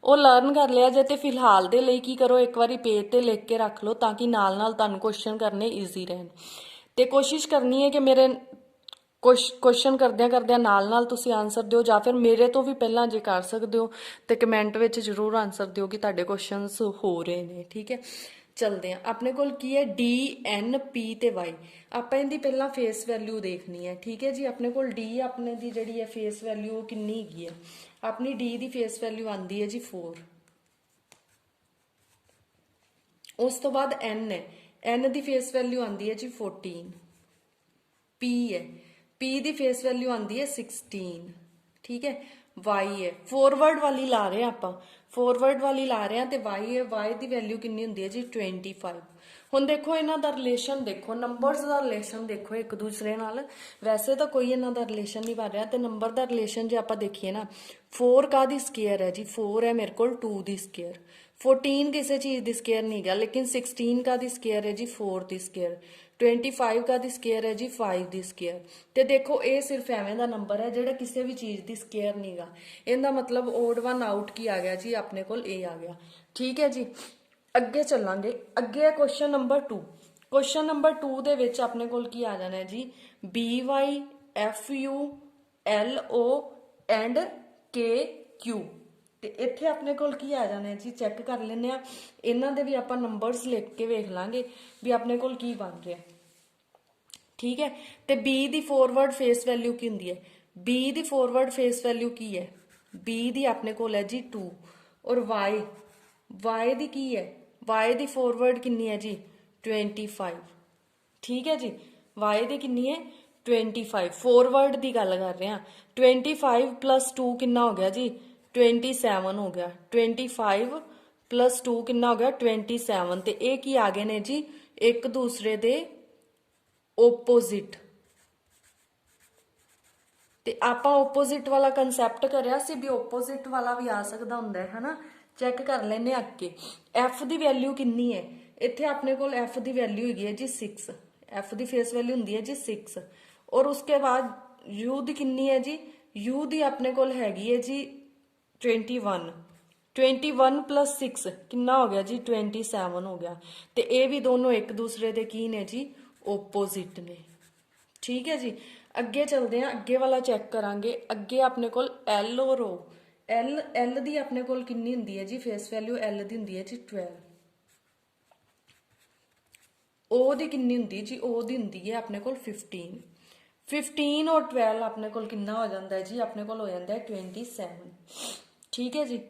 ਉਹ ਲਰਨ ਕਰ ਲਿਆ ਜੇ। ਤੇ ਫਿਲਹਾਲ ਦੇ ਲਈ ਕੀ ਕਰੋ ਇੱਕ ਵਾਰੀ ਪੇਜ ਤੇ ਲਿਖ ਕੇ ਰੱਖ ਲਓ ਤਾਂ ਕਿ ਨਾਲ ਨਾਲ ਤੁਹਾਨੂੰ ਕੁਐਸਚਨ ਕਰਨੇ ਈਜ਼ੀ ਰਹਿਣ। ਤੇ ਕੋਸ਼ਿਸ਼ ਕਰਨੀ ਹੈ ਕਿ ਮੇਰੇ ਕੁਐਸਚਨ ਕਰਦਿਆਂ ਨਾਲ ਨਾਲ ਤੁਸੀਂ ਆਨਸਰ ਦਿਓ, ਜਾਂ ਫਿਰ ਮੇਰੇ ਤੋਂ ਵੀ ਪਹਿਲਾਂ ਜੇ ਕਰ ਸਕਦੇ ਹੋ ਤੇ ਕਮੈਂਟ ਵਿੱਚ ਜ਼ਰੂਰ ਆਨਸਰ ਦਿਓ ਕਿ ਤੁਹਾਡੇ ਕੁਐਸਚਨਸ ਹੋ ਰਹੇ ਨੇ, ਠੀਕ ਹੈ। ਚਲਦੇ ਆ, ਆਪਣੇ ਕੋਲ ਕੀ ਹੈ DNP ਤੇ Y। ਆਪਾਂ ਇਹਦੀ ਪਹਿਲਾਂ ਫੇਸ ਵੈਲਿਊ ਦੇਖਣੀ ਹੈ, ਠੀਕ ਹੈ ਜੀ। ਆਪਣੇ ਕੋਲ D ਆਪਣੇ ਦੀ ਜਿਹੜੀ ਹੈ ਫੇਸ ਵੈਲਿਊ ਉਹ ਕਿੰਨੀ ਹੈਗੀ ਹੈ, ਆਪਣੀ D ਦੀ ਫੇਸ ਵੈਲਿਊ ਆਂਦੀ ਹੈ ਜੀ 4। ਉਸ ਤੋਂ ਬਾਅਦ N ਹੈ, N ਦੀ ਫੇਸ ਵੈਲਿਊ ਆਂਦੀ ਹੈ ਜੀ 14। P ਹੈ, P ਦੀ ਫੇਸ ਵੈਲਿਊ ਆਂਦੀ ਹੈ 16, ਠੀਕ ਹੈ। Y ਹੈ, ਫੋਰਵਰਡ ਵਾਲੀ ਲਾ ਰਹੇ ਆਪਾਂ, ਫੋਰਵਰਡ ਵਾਲੀ ਲਾ ਰਹੇ ਆ ਤੇ Y ਹੈ, Y ਦੀ ਵੈਲਿਊ ਕਿੰਨੀ ਹੁੰਦੀ ਹੈ ਜੀ 25। ਹੁਣ ਦੇਖੋ ਇਹਨਾਂ ਦਾ ਰਿਲੇਸ਼ਨ ਦੇਖੋ, ਨੰਬਰਸ ਦਾ ਰਿਲੇਸ਼ਨ ਦੇਖੋ ਇੱਕ ਦੂਸਰੇ ਨਾਲ। ਵੈਸੇ ਤਾਂ ਕੋਈ ਇਹਨਾਂ ਦਾ ਰਿਲੇਸ਼ਨ ਨਹੀਂ ਬਣ ਰਿਹਾ ਤੇ ਨੰਬਰ ਦਾ ਰਿਲੇਸ਼ਨ ਜੇ ਆਪਾਂ ਦੇਖੀਏ ਨਾ 4 ਕਾਹਦੀ ਸਕੁਅਰ ਹੈ ਜੀ 4 ਹੈ ਮੇਰੇ ਕੋਲ 2 ਦੀ ਸਕੁਅਰ, 14 ਕਿਸੇ ਚੀਜ਼ ਦੀ ਸਕੁਅਰ ਨਹੀਂ ਗਾ, ਲੇਕਿਨ 16 ਕਾਹਦੀ ਸਕੁਅਰ ਹੈ ਜੀ 4 ਦੀ ਸਕੁਅਰ, 25 ਕਾਹਦੀ ਸਕੁਅਰ ਹੈ ਜੀ 5 ਦੀ ਸਕੁਅਰ। ਤੇ ਦੇਖੋ ਇਹ ਸਿਰਫ ਐਵੇਂ ਦਾ ਨੰਬਰ ਹੈ ਜਿਹੜਾ ਕਿਸੇ ਵੀ ਚੀਜ਼ ਦੀ ਸਕੁਅਰ ਨਹੀਂ ਗਾ। ਇਹਦਾ ਮਤਲਬ ਓਡ ਵਨ ਆਊਟ ਕੀ ਆ ਗਿਆ ਜੀ ਆਪਣੇ ਕੋਲ ਇਹ ਆ ਗਿਆ, ਠੀਕ ਹੈ ਜੀ। ਅੱਗੇ ਚੱਲਾਂਗੇ, ਅੱਗੇ ਹੈ ਕੁਐਸਚਨ ਨੰਬਰ 2। ਕੁਐਸਚਨ ਨੰਬਰ 2 ਦੇ ਵਿੱਚ ਆਪਣੇ ਕੋਲ ਕੀ ਆ ਜਾਣਾ ਹੈ ਜੀ BYFULO ਐਂਡ KQ। ਤੇ ਇੱਥੇ ਆਪਣੇ ਕੋਲ ਕੀ ਆ ਜਾਣਾ ਹੈ ਜੀ ਚੈੱਕ ਕਰ ਲੈਂਦੇ ਆ। ਇਹਨਾਂ ਦੇ ਵੀ ਆਪਾਂ ਨੰਬਰਸ ਲਿਖ ਕੇ ਵੇਖ ਲਾਂਗੇ ਵੀ ਆਪਣੇ ਕੋਲ ਕੀ ਬਣ ਰਿਹਾ, ਠੀਕ ਹੈ। ਤੇ B ਦੀ ਫੋਰਵਰਡ ਫੇਸ ਵੈਲਿਊ ਕੀ ਹੁੰਦੀ ਹੈ, B ਦੀ ਫੋਰਵਰਡ ਫੇਸ ਵੈਲਿਊ ਕੀ ਹੈ, B ਦੀ ਆਪਣੇ ਕੋਲ ਹੈ ਜੀ 2। ਔਰ Y ਦੀ ਕੀ ਹੈ, Y ਦੀ ਫੋਰਵਰਡ ਕਿੰਨੀ ਹੈ ਜੀ 25, ਠੀਕ ਹੈ ਜੀ। Y ਦੀ ਕਿੰਨੀ ਹੈ 25, ਫੋਰਵਰਡ ਦੀ ਗੱਲ ਕਰ ਰਹੇ ਹਾਂ। 25 + 2 ਕਿੰਨਾ ਹੋ ਗਿਆ ਜੀ 27 ਹੋ ਗਿਆ, 25 + 2 ਕਿੰਨਾ ਹੋ ਗਿਆ 27। ਤੇ ਇਹ ਕੀ ਆ ਗਏ ਨੇ ਜੀ ਇੱਕ ਦੂਸਰੇ ਦੇ ਓਪੋਜ਼ਿਟ, ਤੇ ਆਪਾਂ ਆਪੋਜ਼ਿਟ ਵਾਲਾ ਕਨਸੈਪਟ ਕਰਿਆ ਸੀ ਵੀ ਆਪੋਜ਼ਿਟ ਵਾਲਾ ਵੀ ਆ ਸਕਦਾ ਹੁੰਦਾ ਹੈ ਹਨਾ। ਚੈੱਕ ਕਰ ਲੈਨੇ ਅੱਗੇ f ਦੀ ਵੈਲਿਊ ਕਿੰਨੀ ਹੈ। ਇੱਥੇ ਆਪਣੇ ਕੋਲ f ਦੀ ਵੈਲਿਊ ਹੈਗੀ ਹੈ ਜੀ 6, f ਦੀ ਫੇਸ ਵੈਲਿਊ ਹੁੰਦੀ ਹੈ ਜੀ 6 ਔਰ ਉਸਕੇ ਬਾਅਦ u ਦੀ ਕਿੰਨੀ ਹੈ ਜੀ, u ਦੀ ਆਪਣੇ ਕੋਲ ਹੈਗੀ ਹੈ ਜੀ 21 21 plus 6 ਕਿੰਨਾ ਹੋ ਗਿਆ ਜੀ 27 ਹੋ ਗਿਆ। ਤੇ ਇਹ ਵੀ ਦੋਨੋਂ ਇੱਕ ਦੂਸਰੇ ਦੇ ਕੀ ਨੇ ਜੀ, ਓਪੋਜ਼ਿਟ ਨੇ। ਠੀਕ ਹੈ ਜੀ, ਅੱਗੇ ਚਲਦੇ ਆਂ, ਅੱਗੇ ਵਾਲਾ ਚੈੱਕ ਕਰਾਂਗੇ। ਅੱਗੇ ਆਪਣੇ ਕੋਲ L ਔਰ O, L ਦੀ ਆਪਣੇ ਕੋਲ ਕਿੰਨੀ ਹੁੰਦੀ ਹੈ ਜੀ ਫੇਸ ਵੈਲਿਊ, L ਦੀ ਹੁੰਦੀ ਹੈ ਜੀ 12। O ਦੀ ਕਿੰਨੀ ਹੁੰਦੀ ਜੀ, O ਦੀ ਹੁੰਦੀ ਹੈ ਆਪਣੇ ਕੋਲ 15। 15 ਔਰ 12 ਆਪਣੇ ਕੋਲ ਕਿੰਨਾ ਹੋ ਜਾਂਦਾ ਹੈ ਜੀ, ਆਪਣੇ ਕੋਲ ਹੋ ਜਾਂਦਾ ਹੈ 27। ਠੀਕ ਹੈ ਜੀ,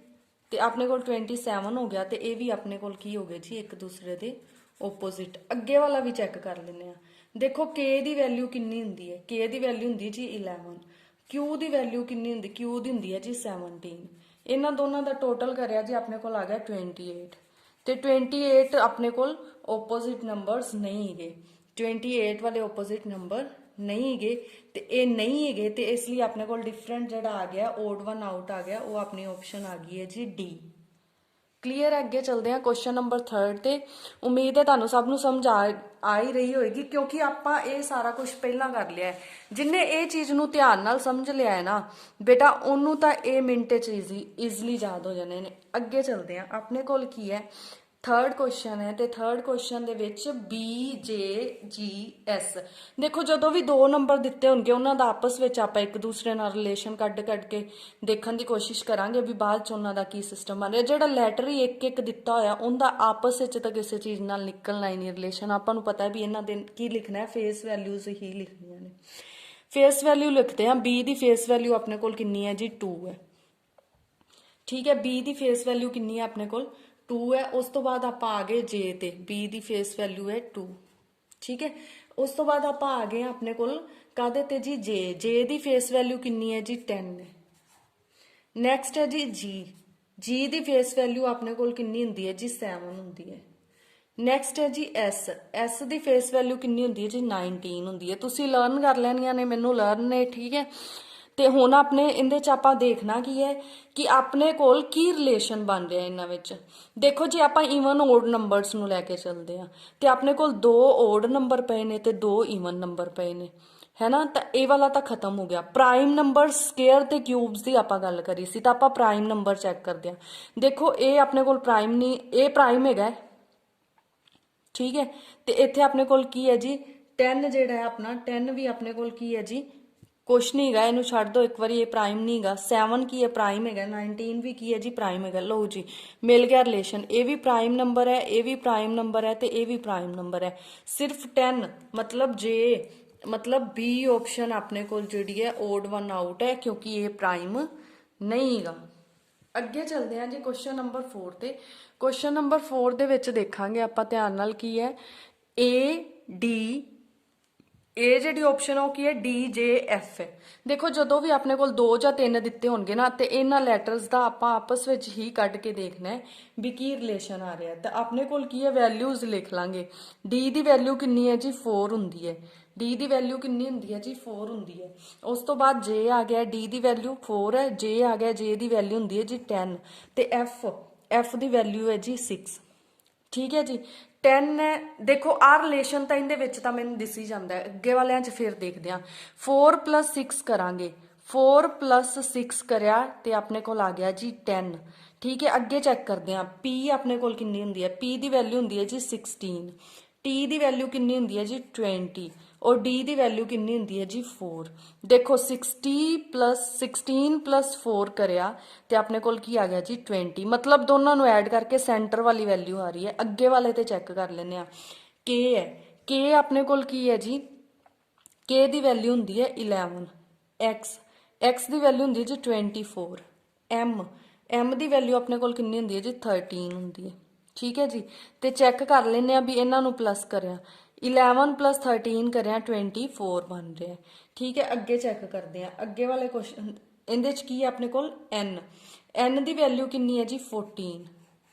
ਤੇ ਆਪਣੇ ਕੋਲ 27 ਹੋ ਗਿਆ ਤੇ ਇਹ ਵੀ ਆਪਣੇ ਕੋਲ ਕੀ ਹੋ ਗਏ ਜੀ, ਇੱਕ ਦੂਸਰੇ ਦੇ ਓਪੋਜ਼ਿਟ। ਅੱਗੇ ਵਾਲਾ ਵੀ ਚੈੱਕ ਕਰ ਲੈਂਦੇ ਆ। ਦੇਖੋ K ਦੀ ਵੈਲਿਊ ਕਿੰਨੀ ਹੁੰਦੀ ਹੈ, K ਦੀ ਵੈਲਿਊ ਹੁੰਦੀ ਜੀ 11। Q ਦੀ ਵੈਲਿਊ ਕਿੰਨੀ ਹੁੰਦੀ, Q ਦੀ ਹੁੰਦੀ ਹੈ ਜੀ 17। ਇਹਨਾਂ ਦੋਨਾਂ ਦਾ ਟੋਟਲ ਕਰਿਆ ਜੀ ਆਪਣੇ ਕੋਲ ਆ ਗਿਆ 28। ਤੇ 28 ਆਪਣੇ ਕੋਲ ਓਪੋਜ਼ਿਟ ਨੰਬਰਸ ਨਹੀਂ ਹੈਗੇ, 28 ਵਾਲੇ ਓਪੋਜ਼ਿਟ ਨੰਬਰ ਨਹੀਂ ਹੈਗੇ। ਤੇ ਇਹ ਨਹੀਂ ਹੈਗੇ ਤੇ ਇਸ ਲਈ ਆਪਣੇ ਕੋਲ ਡਿਫਰੈਂਟ ਜਿਹੜਾ ਆ ਗਿਆ ਓਡ ਵਨ ਆਊਟ ਆ ਗਿਆ, ਉਹ ਆਪਣੀ ਆਪਸ਼ਨ ਆ ਗਈ ਹੈ ਜੀ ਡੀ। ਕਲੀਅਰ ਹੈ। ਅੱਗੇ ਚਲਦੇ ਹਾਂ ਕੁਐਸਚਨ ਨੰਬਰ 3 ਤੇ। ਉਮੀਦ ਹੈ ਤੁਹਾਨੂੰ ਸਭ ਨੂੰ ਸਮਝ ਆ ਹੀ ਰਹੀ ਹੋਏਗੀ ਕਿਉਂਕਿ ਆਪਾਂ ਇਹ ਸਾਰਾ ਕੁਝ ਪਹਿਲਾਂ ਕਰ ਲਿਆ ਹੈ। ਜਿੰਨੇ ਇਹ ਚੀਜ਼ ਨੂੰ ਧਿਆਨ ਨਾਲ ਸਮਝ ਲਿਆ ਹੈ ਨਾ ਬੇਟਾ, ਉਹਨੂੰ ਤਾਂ ਇਹ ਮਿੰਟ 'ਚ ਈਜ਼ਲੀ ਯਾਦ ਹੋ ਜਾਣੇ ਨੇ। ਅੱਗੇ ਚਲਦੇ ਹਾਂ, ਆਪਣੇ ਕੋਲ ਕੀ ਹੈ, ਥਰਡ ਕੁਐਸਚਨ ਹੈ ਤੇ ਥਰਡ ਕੁਐਸਚਨ ਦੇ ਵਿੱਚ BJGS। ਦੇਖੋ ਜਦੋਂ ਵੀ 2 ਨੰਬਰ ਦਿੱਤੇ ਹੋਣਗੇ ਉਹਨਾਂ ਦਾ ਆਪਸ ਵਿੱਚ ਆਪਾਂ ਇੱਕ ਦੂਸਰੇ ਨਾਲ ਰਿਲੇਸ਼ਨ ਕੱਢ ਕੇ ਦੇਖਣ ਦੀ ਕੋਸ਼ਿਸ਼ ਕਰਾਂਗੇ ਵੀ ਬਾਅਦ ਚ ਉਹਨਾਂ ਦਾ ਕੀ ਸਿਸਟਮ ਬਣ ਰਿਹਾ। ਜਿਹੜਾ ਲੈਟਰ ਹੀ ਇੱਕ ਦਿੱਤਾ ਹੋਇਆ ਉਹਦਾ ਆਪਸ ਵਿੱਚ ਤਾਂ ਕਿਸੇ ਚੀਜ਼ ਨਾਲ ਨਿਕਲਣਾ ਹੀ ਨਹੀਂ ਰਿਲੇਸ਼ਨ। ਆਪਾਂ ਨੂੰ ਪਤਾ ਵੀ ਇਹਨਾਂ ਦੇ ਕੀ ਲਿਖਣਾ ਹੈ, ਫੇਸ ਵੈਲਿਊਜ਼ ਹੀ ਲਿਖਣੀਆਂ ਨੇ। ਫੇਸ ਵੈਲਿਊ ਲਿਖਦੇ ਹਾਂ, B ਦੀ ਫੇਸ ਵੈਲਿਊ ਆਪਣੇ ਕੋਲ ਕਿੰਨੀ ਹੈ ਜੀ 2 ਹੈ। ਠੀਕ ਹੈ, B ਦੀ ਫੇਸ ਵੈਲਿਊ ਕਿੰਨੀ ਹੈ ਆਪਣੇ ਕੋਲ 2 ਹੈ। ਉਸ ਤੋਂ ਬਾਅਦ ਆਪਾਂ ਆ ਗਏ J ਤੇ, B ਦੀ ਫੇਸ ਵੈਲਿਊ ਹੈ 2। ਠੀਕ ਹੈ, ਉਸ ਤੋਂ ਬਾਅਦ ਆਪਾਂ ਆ ਗਏ ਆਪਣੇ ਕੋਲ ਕਾਹਦੇ ਤੇ ਜੀ J ਦੀ ਫੇਸ ਵੈਲਿਊ ਕਿੰਨੀ ਹੈ ਜੀ 10 ਹੈ। ਨੈਕਸਟ ਹੈ ਜੀ G ਦੀ ਫੇਸ ਵੈਲਿਊ ਆਪਣੇ ਕੋਲ ਕਿੰਨੀ ਹੁੰਦੀ ਹੈ ਜੀ 7 ਹੁੰਦੀ ਹੈ। ਨੈਕਸਟ ਹੈ ਜੀ S ਦੀ ਫੇਸ ਵੈਲਿਊ ਕਿੰਨੀ ਹੁੰਦੀ ਹੈ ਜੀ 19 ਹੁੰਦੀ ਹੈ। ਤੁਸੀਂ ਲਰਨ ਕਰ ਲੈਣੀਆਂ ਨੇ, ਮੈਨੂੰ ਲਰਨ ਨੇ। ਠੀਕ ਹੈ, ਤੇ ਹੁਣ ਆਪਣੇ ਇਹਦੇ ਚ ਆਪਾਂ ਦੇਖਣਾ ਕੀ ਹੈ ਕਿ ਆਪਣੇ ਕੋਲ ਕੀ ਰਿਲੇਸ਼ਨ ਬਣ ਰਿਹਾ ਇਹਨਾਂ ਵਿੱਚ। ਦੇਖੋ ਜੇ ਆਪਾਂ ਈਵਨ ਓਡ ਨੰਬਰਸ ਨੂੰ ਲੈ ਕੇ ਚੱਲਦੇ ਆ ਤੇ ਆਪਣੇ ਕੋਲ 2 ਓਡ ਨੰਬਰ ਪਏ ਨੇ ਤੇ 2 ਈਵਨ ਨੰਬਰ ਪਏ ਨੇ, ਹੈ ਨਾ। ਤਾਂ ਇਹ ਵਾਲਾ ਤਾਂ ਖਤਮ ਹੋ ਗਿਆ। ਪ੍ਰਾਈਮ ਨੰਬਰ, ਸਕੁਅਰ ਤੇ ਕਿਊਬਸ ਦੀ ਆਪਾਂ ਗੱਲ ਕਰੀ ਸੀ, ਤਾਂ ਆਪਾਂ ਪ੍ਰਾਈਮ ਨੰਬਰ ਚੈੱਕ ਕਰਦੇ ਆ। ਦੇਖੋ ਇਹ ਆਪਣੇ ਕੋਲ ਪ੍ਰਾਈਮ ਨਹੀਂ, ਇਹ ਪ੍ਰਾਈਮ ਹੈਗਾ। ਠੀਕ ਹੈ, ਤੇ ਇੱਥੇ ਆਪਣੇ ਕੋਲ ਕੀ ਹੈ ਜੀ 10 ਜਿਹੜਾ ਹੈ ਆਪਣਾ 10 ਵੀ ਆਪਣੇ ਕੋਲ ਕੀ ਹੈ ਜੀ ਕੁਛ ਨਹੀਂ ਹੈਗਾ, ਇਹਨੂੰ ਛੱਡ ਦੋ ਇੱਕ ਵਾਰੀ, ਇਹ ਪ੍ਰਾਈਮ ਨਹੀਂ ਹੈਗਾ। 7 ਕੀ ਹੈ ਪ੍ਰਾਈਮ ਹੈਗਾ, 19 ਵੀ ਕੀ ਹੈ ਜੀ ਪ੍ਰਾਈਮ ਹੈਗਾ। ਲਓ ਜੀ ਮਿਲ ਗਿਆ ਰਿਲੇਸ਼ਨ, ਇਹ ਵੀ ਪ੍ਰਾਈਮ ਨੰਬਰ ਹੈ, ਇਹ ਵੀ ਪ੍ਰਾਈਮ ਨੰਬਰ ਹੈ ਤੇ ਇਹ ਵੀ ਪ੍ਰਾਈਮ ਨੰਬਰ ਹੈ। ਸਿਰਫ 10 ਮਤਲਬ ਮਤਲਬ B ਆਪਸ਼ਨ ਆਪਣੇ ਕੋਲ ਜਿਹੜੀ ਹੈ ਓਡ ਵਨ ਆਊਟ ਹੈ ਕਿਉਂਕਿ ਇਹ ਪ੍ਰਾਈਮ ਨਹੀਂ ਹੈਗਾ। ਅੱਗੇ ਚਲਦੇ ਹਾਂ ਜੀ ਕੁਐਸਚਨ ਨੰਬਰ 4 ਤੇ। ਕੁਐਸਚਨ ਨੰਬਰ 4 ਦੇ ਵਿੱਚ ਦੇਖਾਂਗੇ ਆਪਾਂ ਧਿਆਨ ਨਾਲ ਕੀ ਹੈ, ਇਹ ਜਿਹੜੀ ਆਪਸ਼ਨ ਉਹ ਕੀ ਹੈ DJF ਹੈ। ਦੇਖੋ ਜਦੋਂ ਵੀ ਆਪਣੇ ਕੋਲ 2 ਜਾਂ 3 ਦਿੱਤੇ ਹੋਣਗੇ ਨਾ ਤੇ ਇਹਨਾਂ ਲੈਟਰਸ ਦਾ ਆਪਾਂ ਆਪਸ ਵਿੱਚ ਹੀ ਕੱਢ ਕੇ ਦੇਖਣਾ ਹੈ ਵੀ ਕੀ ਰਿਲੇਸ਼ਨ ਆ ਰਿਹਾ। ਤਾਂ ਆਪਣੇ ਕੋਲ ਕੀ ਹੈ ਵੈਲਿਊਜ਼ ਲਿਖ ਲਾਂਗੇ। D ਦੀ ਵੈਲਿਊ ਕਿੰਨੀ ਹੈ ਜੀ 4 ਹੁੰਦੀ ਹੈ। D ਦੀ ਵੈਲਿਊ ਕਿੰਨੀ ਹੁੰਦੀ ਹੈ ਜੀ 4 ਹੁੰਦੀ ਹੈ। ਉਸ ਤੋਂ ਬਾਅਦ J ਆ ਗਿਆ, D ਦੀ ਵੈਲਿਊ 4 ਹੈ। J ਆ ਗਿਆ, J ਦੀ ਵੈਲਿਊ ਹੁੰਦੀ ਹੈ ਜੀ 10 ਤੇ F ਦੀ ਵੈਲਿਊ ਹੈ ਜੀ 6। ਠੀਕ ਹੈ ਜੀ, 10 ਹੈ। ਦੇਖੋ ਆਹ ਰਿਲੇਸ਼ਨ ਤਾਂ ਇਹਦੇ ਵਿੱਚ ਤਾਂ ਮੈਨੂੰ ਦਿਸ ਹੀ ਜਾਂਦਾ ਹੈ। ਅੱਗੇ ਵਾਲਿਆਂ 'ਚ ਫਿਰ ਦੇਖਦੇ ਹਾਂ। 4 + 6 ਕਰਾਂਗੇ, 4 + 6 ਕਰਿਆ ਤੇ ਆਪਣੇ ਕੋਲ ਆ ਗਿਆ ਜੀ 10। ਠੀਕ ਹੈ, ਅੱਗੇ ਚੈੱਕ ਕਰਦੇ ਹਾਂ। P ਆਪਣੇ ਕੋਲ ਕਿੰਨੀ ਹੁੰਦੀ ਹੈ, P ਦੀ ਵੈਲਿਊ ਹੁੰਦੀ ਹੈ ਜੀ 16। T ਦੀ ਵੈਲਿਊ ਕਿੰਨੀ ਹੁੰਦੀ ਹੈ ਜੀ 20 ਔਰ D ਦੀ ਵੈਲਿਊ ਕਿੰਨੀ ਹੁੰਦੀ ਹੈ ਜੀ 4। ਦੇਖੋ 16 + 4 ਕਰਿਆ ਤੇ ਆਪਣੇ ਕੋਲ ਕੀ ਆ ਗਿਆ ਜੀ 20। ਮਤਲਬ ਦੋਨਾਂ ਨੂੰ ਐਡ ਕਰਕੇ ਸੈਂਟਰ ਵਾਲੀ ਵੈਲਿਊ ਆ ਰਹੀ ਹੈ। ਅੱਗੇ ਵਾਲੇ ਤੇ ਚੈੱਕ ਕਰ ਲੈਂਦੇ ਆ। K ਹੈ, K ਆਪਣੇ ਕੋਲ ਕੀ ਹੈ ਜੀ, K ਦੀ ਵੈਲਿਊ ਹੁੰਦੀ ਹੈ 11। X ਦੀ ਵੈਲਿਊ ਹੁੰਦੀ ਹੈ ਜੀ 24। M ਦੀ ਵੈਲਿਊ ਆਪਣੇ ਕੋਲ ਕਿੰਨੀ ਹੁੰਦੀ ਹੈ ਜੀ 13 ਹੁੰਦੀ ਹੈ। ਠੀਕ ਹੈ ਜੀ, ਤੇ ਚੈੱਕ ਕਰ ਲੈਂਦੇ ਆ ਵੀ ਇਹਨਾਂ ਨੂੰ ਪਲੱਸ ਕਰਿਆ 11 + 13 ਕਰਿਆ 24 ਬਣ ਰਿਹਾ। ਠੀਕ ਹੈ, ਅੱਗੇ ਚੈੱਕ ਕਰਦੇ ਆ। ਅੱਗੇ ਵਾਲੇ ਕੁਐਸਚਨ ਇਹਦੇ ਚ ਕੀ ਹੈ ਆਪਣੇ ਕੋਲ N ਦੀ ਵੈਲਿਊ ਕਿੰਨੀ ਹੈ ਜੀ 14।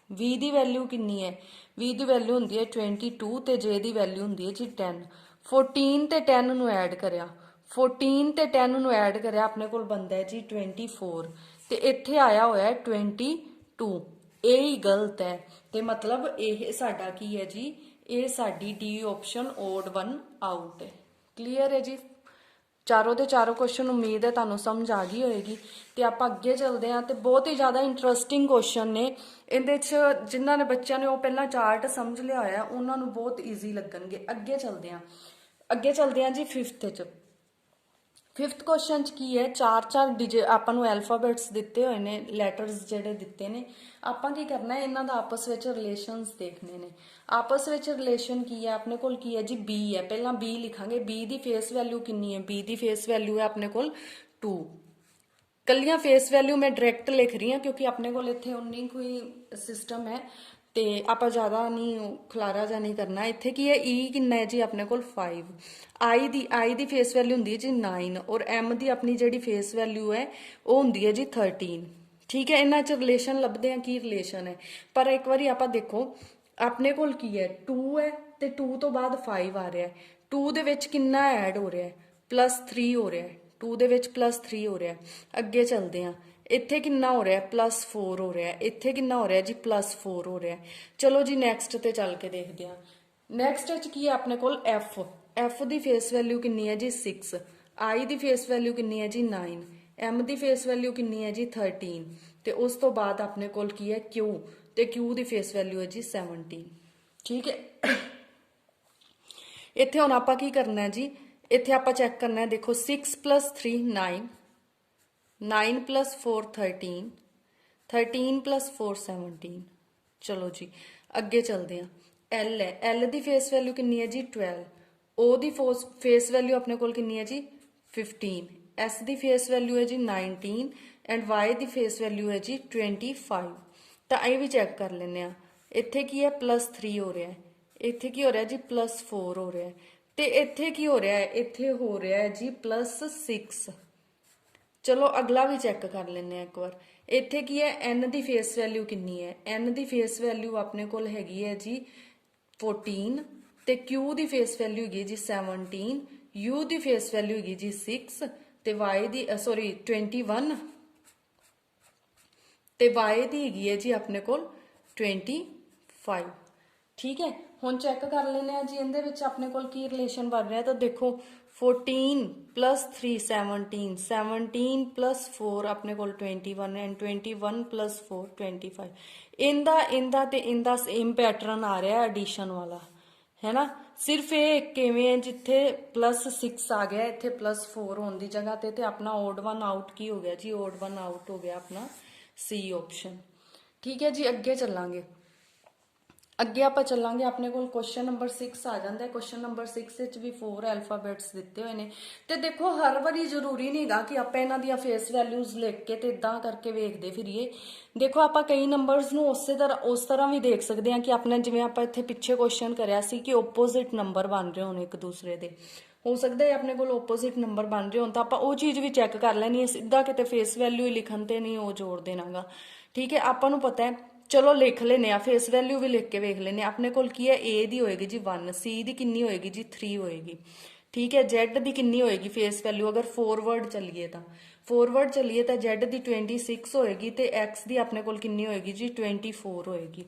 V ਦੀ ਵੈਲਿਊ ਕਿੰਨੀ ਹੈ, V ਦੀ ਵੈਲਿਊ ਹੁੰਦੀ ਹੈ 22 ਤੇ J ਦੀ ਵੈਲਿਊ ਹੁੰਦੀ ਹੈ ਜੀ 10। 14 ਤੇ 10 ਨੂੰ ਐਡ ਕਰਿਆ 14 ਤੇ 10 ਨੂੰ ਐਡ ਕਰਿਆ ਆਪਣੇ ਕੋਲ ਬਣਦਾ ਹੈ ਜੀ 24 ਤੇ ਇੱਥੇ ਆਇਆ ਹੋਇਆ ਹੈ 22। ਇਹ ਹੀ ਗਲਤ ਹੈ ਤੇ ਮਤਲਬ ਇਹ ਸਾਡਾ ਕੀ ਹੈ ਜੀ, ਇਹ ਸਾਡੀ ਡੀ ਆਪਸ਼ਨ ਓਡ 1 ਆਊਟ ਹੈ। ਕਲੀਅਰ ਹੈ ਜੀ। ਚਾਰੋਂ ਦੇ ਚਾਰੋਂ ਕੁਐਸਚਨ ਉਮੀਦ ਹੈ ਤੁਹਾਨੂੰ ਸਮਝ ਆ ਗਈ ਹੋਏਗੀ ਤੇ ਆਪਾਂ ਅੱਗੇ ਚੱਲਦੇ ਹਾਂ। ਤੇ ਬਹੁਤ ਹੀ ਜ਼ਿਆਦਾ ਇੰਟਰਸਟਿੰਗ ਕੁਐਸਚਨ ਨੇ ਇਹਦੇ 'ਚ, ਜਿਨ੍ਹਾਂ ਨੇ ਬੱਚਿਆਂ ਨੇ ਉਹ ਪਹਿਲਾਂ ਚਾਰਟ ਸਮਝ ਲਿਆ ਹੋਇਆ ਉਹਨਾਂ ਨੂੰ ਬਹੁਤ ਈਜ਼ੀ ਲੱਗਣਗੇ। ਅੱਗੇ ਚੱਲਦੇ ਹਾਂ ਜੀ 5th 'ਚ। 5th ਕੁਐਸਚਨ 'ਚ ਕੀ ਹੈ, ਚਾਰ ਡਿਜਿਟ ਆਪਾਂ ਨੂੰ ਐਲਫਾਬੈਟਸ ਦਿੱਤੇ ਹੋਏ ਨੇ, ਲੈਟਰਸ ਜਿਹੜੇ ਦਿੱਤੇ ਨੇ। ਆਪਾਂ ਕੀ ਕਰਨਾ ਹੈ, ਇਹਨਾਂ ਦਾ ਆਪਸ ਵਿੱਚ ਰਿਲੇਸ਼ਨਸ ਦੇਖਣੇ ਨੇ। ਆਪਸ ਵਿੱਚ ਰਿਲੇਸ਼ਨ ਕੀ ਹੈ ਆਪਣੇ ਕੋਲ, ਕੀ ਹੈ ਜੀ b ਹੈ। ਪਹਿਲਾਂ b ਲਿਖਾਂਗੇ। b ਦੀ ਫੇਸ ਵੈਲਿਊ ਕਿੰਨੀ ਹੈ, b ਦੀ ਫੇਸ ਵੈਲਿਊ ਹੈ ਆਪਣੇ ਕੋਲ 2। ਕੱਲੀਆਂ ਫੇਸ ਵੈਲਿਊ ਮੈਂ ਡਾਇਰੈਕਟ ਲਿਖ ਰਹੀ ਹਾਂ ਕਿਉਂਕਿ ਆਪਣੇ ਕੋਲ ਇੱਥੇ ਉਨੀ ਕੋਈ ਸਿਸਟਮ ਹੈ ਤੇ ਆਪਾਂ ਜ਼ਿਆਦਾ ਨਹੀਂ ਖਲਾਰਾ ਜਾਂ ਨਹੀਂ ਕਰਨਾ। ਇੱਥੇ ਕੀ ਹੈ, e ਕਿੰਨਾ ਹੈ ਜੀ ਆਪਣੇ ਕੋਲ 5। i ਦੀ ਫੇਸ ਵੈਲਿਊ ਹੁੰਦੀ ਹੈ ਜੀ 9 ਔਰ m ਦੀ ਆਪਣੀ ਜਿਹੜੀ ਫੇਸ ਵੈਲਿਊ ਹੈ ਉਹ ਹੁੰਦੀ ਹੈ ਜੀ 13। ਠੀਕ ਹੈ, ਇਹਨਾਂ 'ਚ ਰਿਲੇਸ਼ਨ ਲੱਭਦੇ ਆ, ਕੀ ਰਿਲੇਸ਼ਨ ਹੈ। ਪਰ ਇੱਕ ਵਾਰੀ ਆਪਾਂ ਦੇਖੋ ਆਪਣੇ ਕੋਲ ਕੀ ਹੈ, 2 ਹੈ ਤੇ 2 ਤੋਂ ਬਾਅਦ 5 ਆ ਰਿਹਾ ਹੈ। 2 ਦੇ ਵਿੱਚ ਕਿੰਨਾ ਐਡ ਹੋ ਰਿਹਾ ਹੈ, +3 ਹੋ ਰਿਹਾ ਹੈ। 2 ਦੇ ਵਿੱਚ +3 ਹੋ ਰਿਹਾ ਹੈ। ਅੱਗੇ ਚੱਲਦੇ ਹਾਂ, ਇੱਥੇ ਕਿੰਨਾ ਹੋ ਰਿਹਾ, +4 ਹੋ ਰਿਹਾ। ਇੱਥੇ ਕਿੰਨਾ ਹੋ ਰਿਹਾ ਜੀ, +4 ਹੋ ਰਿਹਾ। ਚਲੋ ਜੀ ਨੈਕਸਟ ਤੇ ਚੱਲ ਕੇ ਦੇਖਦੇ ਹਾਂ। ਨੈਕਸਟ ਵਿੱਚ ਕੀ ਹੈ ਆਪਣੇ ਕੋਲ, f ਦੀ ਫੇਸ ਵੈਲਿਊ ਕਿੰਨੀ ਹੈ ਜੀ 6। i ਦੀ ਫੇਸ ਵੈਲਿਊ ਕਿੰਨੀ ਹੈ ਜੀ 9। m ਦੀ ਫੇਸ ਵੈਲਿਊ ਕਿੰਨੀ ਹੈ ਜੀ 13 ਤੇ ਉਸ ਤੋਂ ਬਾਅਦ ਆਪਣੇ ਕੋਲ ਕੀ ਹੈ q ਤੇ q ਦੀ ਫੇਸ ਵੈਲਿਊ ਹੈ ਜੀ 17। ਠੀਕ ਹੈ। ਇੱਥੇ ਹੁਣ ਆਪਾਂ ਕੀ ਕਰਨਾ ਹੈ ਜੀ, ਇੱਥੇ ਆਪਾਂ ਚੈੱਕ ਕਰਨਾ ਹੈ। ਦੇਖੋ 6 + 3 9, 9 + 4 13, 13 + 4 17। ਚਲੋ ਜੀ ਅੱਗੇ ਚੱਲਦੇ ਹਾਂ। l ਹੈ, l ਦੀ ਫੇਸ ਵੈਲਿਊ ਕਿੰਨੀ ਹੈ ਜੀ 12। o ਦੀ ਫੇਸ ਵੈਲਿਊ ਆਪਣੇ ਕੋਲ ਕਿੰਨੀ ਹੈ ਜੀ 15। s ਦੀ ਫੇਸ ਵੈਲਿਊ ਹੈ ਜੀ 19 and y the face value ਹੈ ਜੀ 25। ਤਾਂ ਇਹ ਵੀ ਚੈੱਕ ਕਰ ਲੈਂਦੇ ਆ। ਇੱਥੇ ਕੀ ਹੈ, +3 ਹੋ ਰਿਹਾ ਹੈ। ਇੱਥੇ ਕੀ ਹੋ ਰਿਹਾ ਜੀ, +4 ਹੋ ਰਿਹਾ ਹੈ। ਤੇ ਇੱਥੇ ਕੀ ਹੋ ਰਿਹਾ ਹੈ, ਇੱਥੇ ਹੋ ਰਿਹਾ ਹੈ ਜੀ +6। ਚਲੋ ਅਗਲਾ ਵੀ ਚੈੱਕ ਕਰ ਲੈਂਦੇ ਆ ਇੱਕ ਵਾਰ। ਇੱਥੇ ਕੀ ਹੈ, n ਦੀ ਫੇਸ ਵੈਲਿਊ ਕਿੰਨੀ ਹੈ, n ਦੀ ਫੇਸ ਵੈਲਿਊ ਆਪਣੇ ਕੋਲ ਹੈਗੀ ਹੈ ਜੀ 14 ਤੇ q ਦੀ ਫੇਸ ਵੈਲਿਊ ਹੈਗੀ ਜੀ 17, u ਦੀ ਫੇਸ ਵੈਲਿਊ ਹੈਗੀ ਜੀ 6 ਤੇ y ਦੀ 21 ਤੇ y ਦੀ ਹੈਗੀ ਹੈ ਜੀ ਆਪਣੇ ਕੋਲ 25। ਠੀਕ ਹੈ, ਹੁਣ ਚੈੱਕ ਕਰ ਲੈਂਦੇ ਆ ਜੀ ਇਹਦੇ ਵਿੱਚ ਆਪਣੇ ਕੋਲ ਕੀ ਰਿਲੇਸ਼ਨ ਬਣ ਰਿਹਾ। ਤਾਂ ਦੇਖੋ 14 + 3 17, 17 + 4 ਆਪਣੇ ਕੋਲ 21 ਐਂਡ 21 + 4 25। ਇਹਦਾ ਤੇ ਇਹਦਾ ਸੇਮ ਪੈਟਰਨ ਆ ਰਿਹਾ ਐਡੀਸ਼ਨ ਵਾਲਾ, ਹੈ ਨਾ। ਸਿਰਫ ਇਹ ਕਿਵੇਂ ਹੈ, ਜਿੱਥੇ +6 ਆ ਗਿਆ ਇੱਥੇ +4 ਹੋਣ ਦੀ ਜਗ੍ਹਾ ਤੇ ਆਪਣਾ ਓਡ 1 ਆਊਟ ਕੀ ਹੋ ਗਿਆ ਜੀ, ਓਡ 1 ਆਊਟ ਹੋ ਗਿਆ ਆਪਣਾ C ਆਪਸ਼ਨ। ਠੀਕ ਹੈ ਜੀ, ਅੱਗੇ ਚੱਲਾਂਗੇ। ਅੱਗੇ ਆਪਾਂ ਚੱਲਾਂਗੇ, ਆਪਣੇ ਕੋਲ ਕੁਐਸਚਨ ਨੰਬਰ 6 ਆ ਜਾਂਦਾ ਹੈ। ਕੁਐਸਚਨ ਨੰਬਰ 6 ਵਿੱਚ ਵੀ 4 ਐਲਫਾਬੈਟਸ ਦਿੱਤੇ ਹੋਏ ਨੇ। ਤੇ ਦੇਖੋ ਹਰ ਵਾਰੀ ਜ਼ਰੂਰੀ ਨਹੀਂਗਾ ਕਿ ਆਪਾਂ ਇਹਨਾਂ ਦੀਆਂ ਫੇਸ ਵੈਲਿਊਜ਼ ਲਿਖ ਕੇ ਤੇ ਇਦਾਂ ਕਰਕੇ ਵੇਖਦੇ ਫਿਰੀਏ। ਦੇਖੋ ਆਪਾਂ ਕਈ ਨੰਬਰਸ ਨੂੰ ਉਸ ਤਰ੍ਹਾਂ ਵੀ ਦੇਖ ਸਕਦੇ ਹਾਂ ਕਿ ਆਪਣੇ, ਜਿਵੇਂ ਆਪਾਂ ਇੱਥੇ ਪਿੱਛੇ ਕੁਐਸਚਨ ਕਰਿਆ ਸੀ ਕਿ ਓਪੋਜ਼ਿਟ ਨੰਬਰ ਬਣ ਰਹੇ ਹੋਣ ਇੱਕ ਦੂਸਰੇ ਦੇ। ਹੋ ਸਕਦਾ ਹੈ ਆਪਣੇ ਕੋਲ ਓਪੋਜ਼ਿਟ ਨੰਬਰ ਬਣ ਰਹੇ ਹੋਣ ਤਾਂ ਆਪਾਂ ਉਹ ਚੀਜ਼ ਵੀ ਚੈੱਕ ਕਰ ਲੈਣੀ ਹੈ। ਸਿੱਧਾ ਕਿਤੇ ਫੇਸ ਵੈਲਿਊ ਹੀ ਲਿਖਣ ਤੇ ਨਹੀਂ ਉਹ ਜੋੜ ਦੇਣਾਗਾ। ਠੀਕ ਹੈ, ਆਪਾਂ ਨੂੰ ਪਤਾ ਹੈ। ਚਲੋ ਲਿਖ ਲੈਨੇ ਆ, ਫੇਸ ਵੈਲਿਊ ਵੀ ਲਿਖ ਕੇ ਵੇਖ ਲੈਨੇ ਆ। ਆਪਣੇ ਕੋਲ ਕੀ ਹੈ, A ਦੀ ਹੋਏਗੀ ਜੀ 1, C ਦੀ ਕਿੰਨੀ ਹੋਏਗੀ ਜੀ 3 ਹੋਏਗੀ। ਠੀਕ ਹੈ, Z ਦੀ ਕਿੰਨੀ ਹੋਏਗੀ ਫੇਸ ਵੈਲਿਊ, ਅਗਰ ਫੋਰਵਰਡ ਚੱਲੀਏ ਤਾਂ Z ਦੀ 26 ਹੋਏਗੀ ਤੇ X ਦੀ ਆਪਣੇ ਕੋਲ ਕਿੰਨੀ ਹੋਏਗੀ ਜੀ 24 ਹੋਏਗੀ।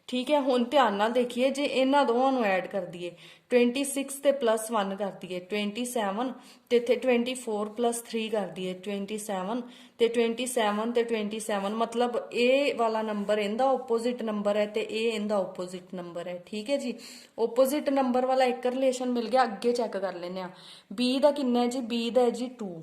ਠੀਕ ਹੈ, ਹੁਣ ਧਿਆਨ ਨਾਲ ਦੇਖੀਏ, ਜੇ ਇਹਨਾਂ ਦੋਵਾਂ ਨੂੰ ਐਡ ਕਰ ਦਈਏ 26 ਤੇ +1 ਕਰ ਦਈਏ 27 ਤੇ ਇੱਥੇ 24 + 3 ਕਰ ਦਈਏ 27 ਤੇ 27 ਤੇ 27, ਮਤਲਬ ਇਹ ਵਾਲਾ ਨੰਬਰ ਇਹਦਾ ਓਪੋਜ਼ਿਟ ਨੰਬਰ ਹੈ ਤੇ ਇਹ ਇਹਦਾ ਓਪੋਜ਼ਿਟ ਨੰਬਰ ਹੈ। ਠੀਕ ਹੈ ਜੀ, ਓਪੋਜ਼ਿਟ ਨੰਬਰ ਵਾਲਾ ਇੱਕ ਰਿਲੇਸ਼ਨ ਮਿਲ ਗਿਆ। ਅੱਗੇ ਚੈੱਕ ਕਰ ਲੈਂਦੇ ਆ। B ਦਾ ਕਿੰਨਾ ਹੈ ਜੀ, B ਦਾ ਹੈ ਜੀ 2।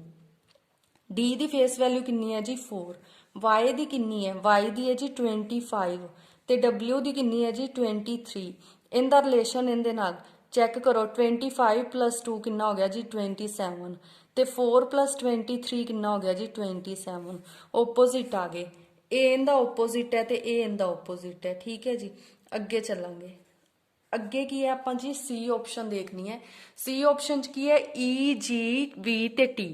D ਦੀ ਫੇਸ ਵੈਲਿਊ ਕਿੰਨੀ ਹੈ ਜੀ 4। Y ਦੀ ਕਿੰਨੀ ਹੈ, Y ਦੀ ਹੈ ਜੀ 25 ਤੇ W ਦੀ ਕਿੰਨੀ ਹੈ ਜੀ 23। ਇਹਦਾ ਰਿਲੇਸ਼ਨ ਇਹਦੇ ਨਾਲ ਚੈੱਕ ਕਰੋ। 25 + 2 ਕਿੰਨਾ ਹੋ ਗਿਆ ਜੀ 27 ਤੇ 4 + 23 ਕਿੰਨਾ ਹੋ ਗਿਆ ਜੀ 27। ਓਪੋਜ਼ਿਟ ਆ ਗਏ। ਇਹ ਇਹਦਾ ਓਪੋਜ਼ਿਟ ਹੈ ਤੇ ਇਹ ਇਹਦਾ ਓਪੋਜ਼ਿਟ ਹੈ। ਠੀਕ ਹੈ ਜੀ, ਅੱਗੇ ਚੱਲਾਂਗੇ। ਅੱਗੇ ਕੀ ਹੈ, ਆਪਾਂ ਜੀ C ਆਪਸ਼ਨ ਦੇਖਣੀ ਹੈ। C ਆਪਸ਼ਨ 'ਚ ਕੀ ਹੈ, E G V ਤੇ T।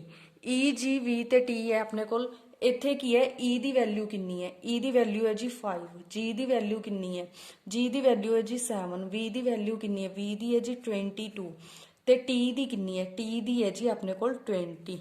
E G V ਤੇ T ਹੈ ਆਪਣੇ ਕੋਲ। ਇੱਥੇ ਕੀ ਹੈ, E ਦੀ ਵੈਲਿਊ ਕਿੰਨੀ ਹੈ, E ਦੀ ਵੈਲਿਊ ਹੈ ਜੀ 5। G ਦੀ ਵੈਲਿਊ ਕਿੰਨੀ ਹੈ, G ਦੀ ਵੈਲਿਊ ਹੈ ਜੀ 7। V ਦੀ ਵੈਲਿਊ ਕਿੰਨੀ ਹੈ, V ਦੀ ਹੈ ਜੀ 22 ਤੇ ਟੀ ਦੀ ਕਿੰਨੀ ਹੈ, ਟੀ ਦੀ ਹੈ ਜੀ ਆਪਣੇ ਕੋਲ 20।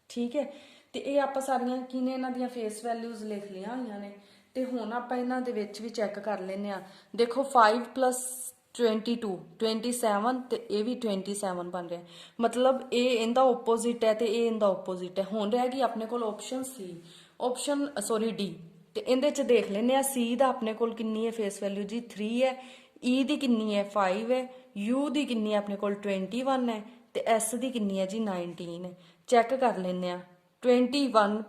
ਠੀਕ ਹੈ, ਤੇ ਇਹ ਆਪਾਂ ਸਾਰੀਆਂ ਕੀ ਨੇ ਇਹਨਾਂ ਦੀਆਂ ਫੇਸ ਵੈਲਿਊਜ਼ ਲਿਖ ਲਈਆਂ ਹੋਈਆਂ ਨੇ। ਤੇ ਹੁਣ ਆਪਾਂ ਇਹਨਾਂ ਦੇ ਵਿੱਚ ਵੀ ਚੈੱਕ ਕਰ ਲੈਂਦੇ ਆ। ਦੇਖੋ 5 + 22 27 ਤੇ ਇਹ ਵੀ 27 ਬਣ ਰਿਹਾ, ਮਤਲਬ ਇਹ ਇਹਦਾ ਓਪੋਜ਼ਿਟ ਹੈ ਤੇ ਇਹ ਇਹਦਾ ਓਪੋਜ਼ਿਟ ਹੈ। ਹੁਣ ਰਹਿ ਗਈ ਆਪਣੇ ਕੋਲ ਆਪਸ਼ਨ ਸੀ, ਆਪਸ਼ਨ ਸੌਰੀ ਡੀ। ਤੇ ਇਹਦੇ ਚ ਦੇਖ ਲੈਂਦੇ ਆ ਸੀ ਦਾ ਆਪਣੇ ਕੋਲ ਕਿੰਨੀ ਹੈ ਫੇਸ ਵੈਲਿਊ ਜੀ 3 ਹੈ, ਈ ਦੀ ਕਿੰਨੀ ਹੈ 5 ਹੈ, ਯੂ ਦੀ ਕਿੰਨੀ ਹੈ ਆਪਣੇ ਕੋਲ 21 ਹੈ, ਤੇ ਐਸ ਦੀ ਕਿੰਨੀ ਹੈ ਜੀ 19 ਹੈ। ਚੈੱਕ ਕਰ ਲੈਂਦੇ ਆ 21